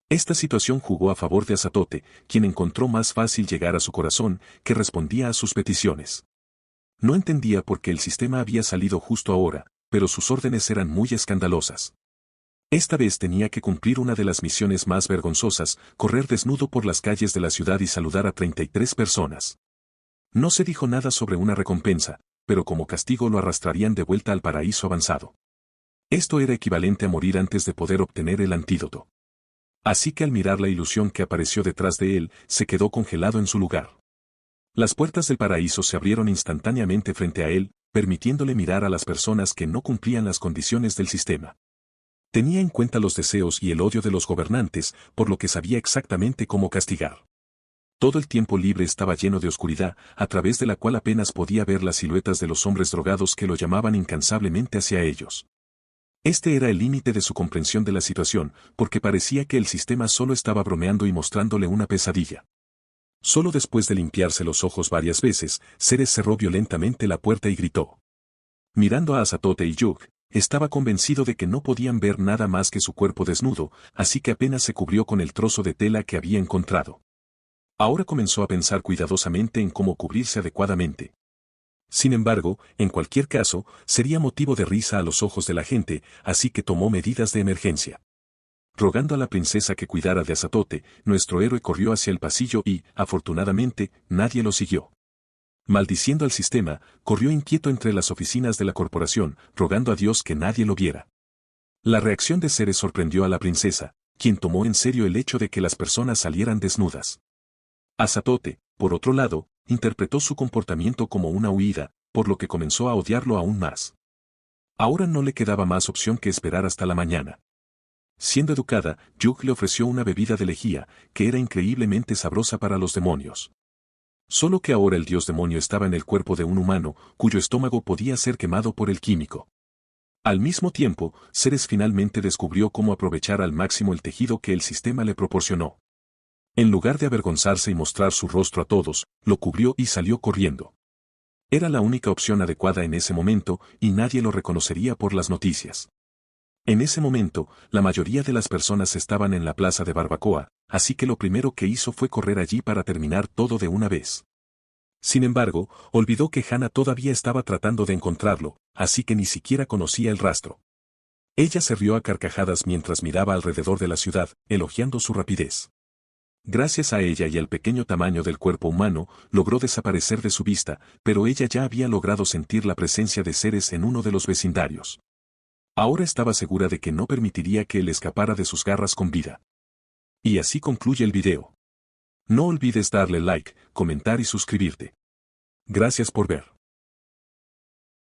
Esta situación jugó a favor de Azatote, quien encontró más fácil llegar a su corazón, que respondía a sus peticiones. No entendía por qué el sistema había salido justo ahora, pero sus órdenes eran muy escandalosas. Esta vez tenía que cumplir una de las misiones más vergonzosas, correr desnudo por las calles de la ciudad y saludar a 33 personas. No se dijo nada sobre una recompensa, pero como castigo lo arrastrarían de vuelta al paraíso avanzado. Esto era equivalente a morir antes de poder obtener el antídoto. Así que al mirar la ilusión que apareció detrás de él, se quedó congelado en su lugar. Las puertas del paraíso se abrieron instantáneamente frente a él, permitiéndole mirar a las personas que no cumplían las condiciones del sistema. Tenía en cuenta los deseos y el odio de los gobernantes, por lo que sabía exactamente cómo castigar. Todo el tiempo libre estaba lleno de oscuridad, a través de la cual apenas podía ver las siluetas de los hombres drogados que lo llamaban incansablemente hacia ellos. Este era el límite de su comprensión de la situación, porque parecía que el sistema solo estaba bromeando y mostrándole una pesadilla. Solo después de limpiarse los ojos varias veces, Ceres cerró violentamente la puerta y gritó. Mirando a Azatote y Yug, estaba convencido de que no podían ver nada más que su cuerpo desnudo, así que apenas se cubrió con el trozo de tela que había encontrado. Ahora comenzó a pensar cuidadosamente en cómo cubrirse adecuadamente. Sin embargo, en cualquier caso, sería motivo de risa a los ojos de la gente, así que tomó medidas de emergencia. Rogando a la princesa que cuidara de Azatote, nuestro héroe corrió hacia el pasillo y, afortunadamente, nadie lo siguió. Maldiciendo al sistema, corrió inquieto entre las oficinas de la corporación, rogando a Dios que nadie lo viera. La reacción de Ceres sorprendió a la princesa, quien tomó en serio el hecho de que las personas salieran desnudas. Azatote, por otro lado, interpretó su comportamiento como una huida, por lo que comenzó a odiarlo aún más. Ahora no le quedaba más opción que esperar hasta la mañana. Siendo educada, Yug le ofreció una bebida de lejía, que era increíblemente sabrosa para los demonios. Solo que ahora el dios demonio estaba en el cuerpo de un humano, cuyo estómago podía ser quemado por el químico. Al mismo tiempo, Ceres finalmente descubrió cómo aprovechar al máximo el tejido que el sistema le proporcionó. En lugar de avergonzarse y mostrar su rostro a todos, lo cubrió y salió corriendo. Era la única opción adecuada en ese momento, y nadie lo reconocería por las noticias. En ese momento, la mayoría de las personas estaban en la plaza de Barbacoa, así que lo primero que hizo fue correr allí para terminar todo de una vez. Sin embargo, olvidó que Hannah todavía estaba tratando de encontrarlo, así que ni siquiera conocía el rastro. Ella se rió a carcajadas mientras miraba alrededor de la ciudad, elogiando su rapidez. Gracias a ella y al pequeño tamaño del cuerpo humano, logró desaparecer de su vista, pero ella ya había logrado sentir la presencia de Ceres en uno de los vecindarios. Ahora estaba segura de que no permitiría que él escapara de sus garras con vida. Y así concluye el video. No olvides darle like, comentar y suscribirte. Gracias por ver.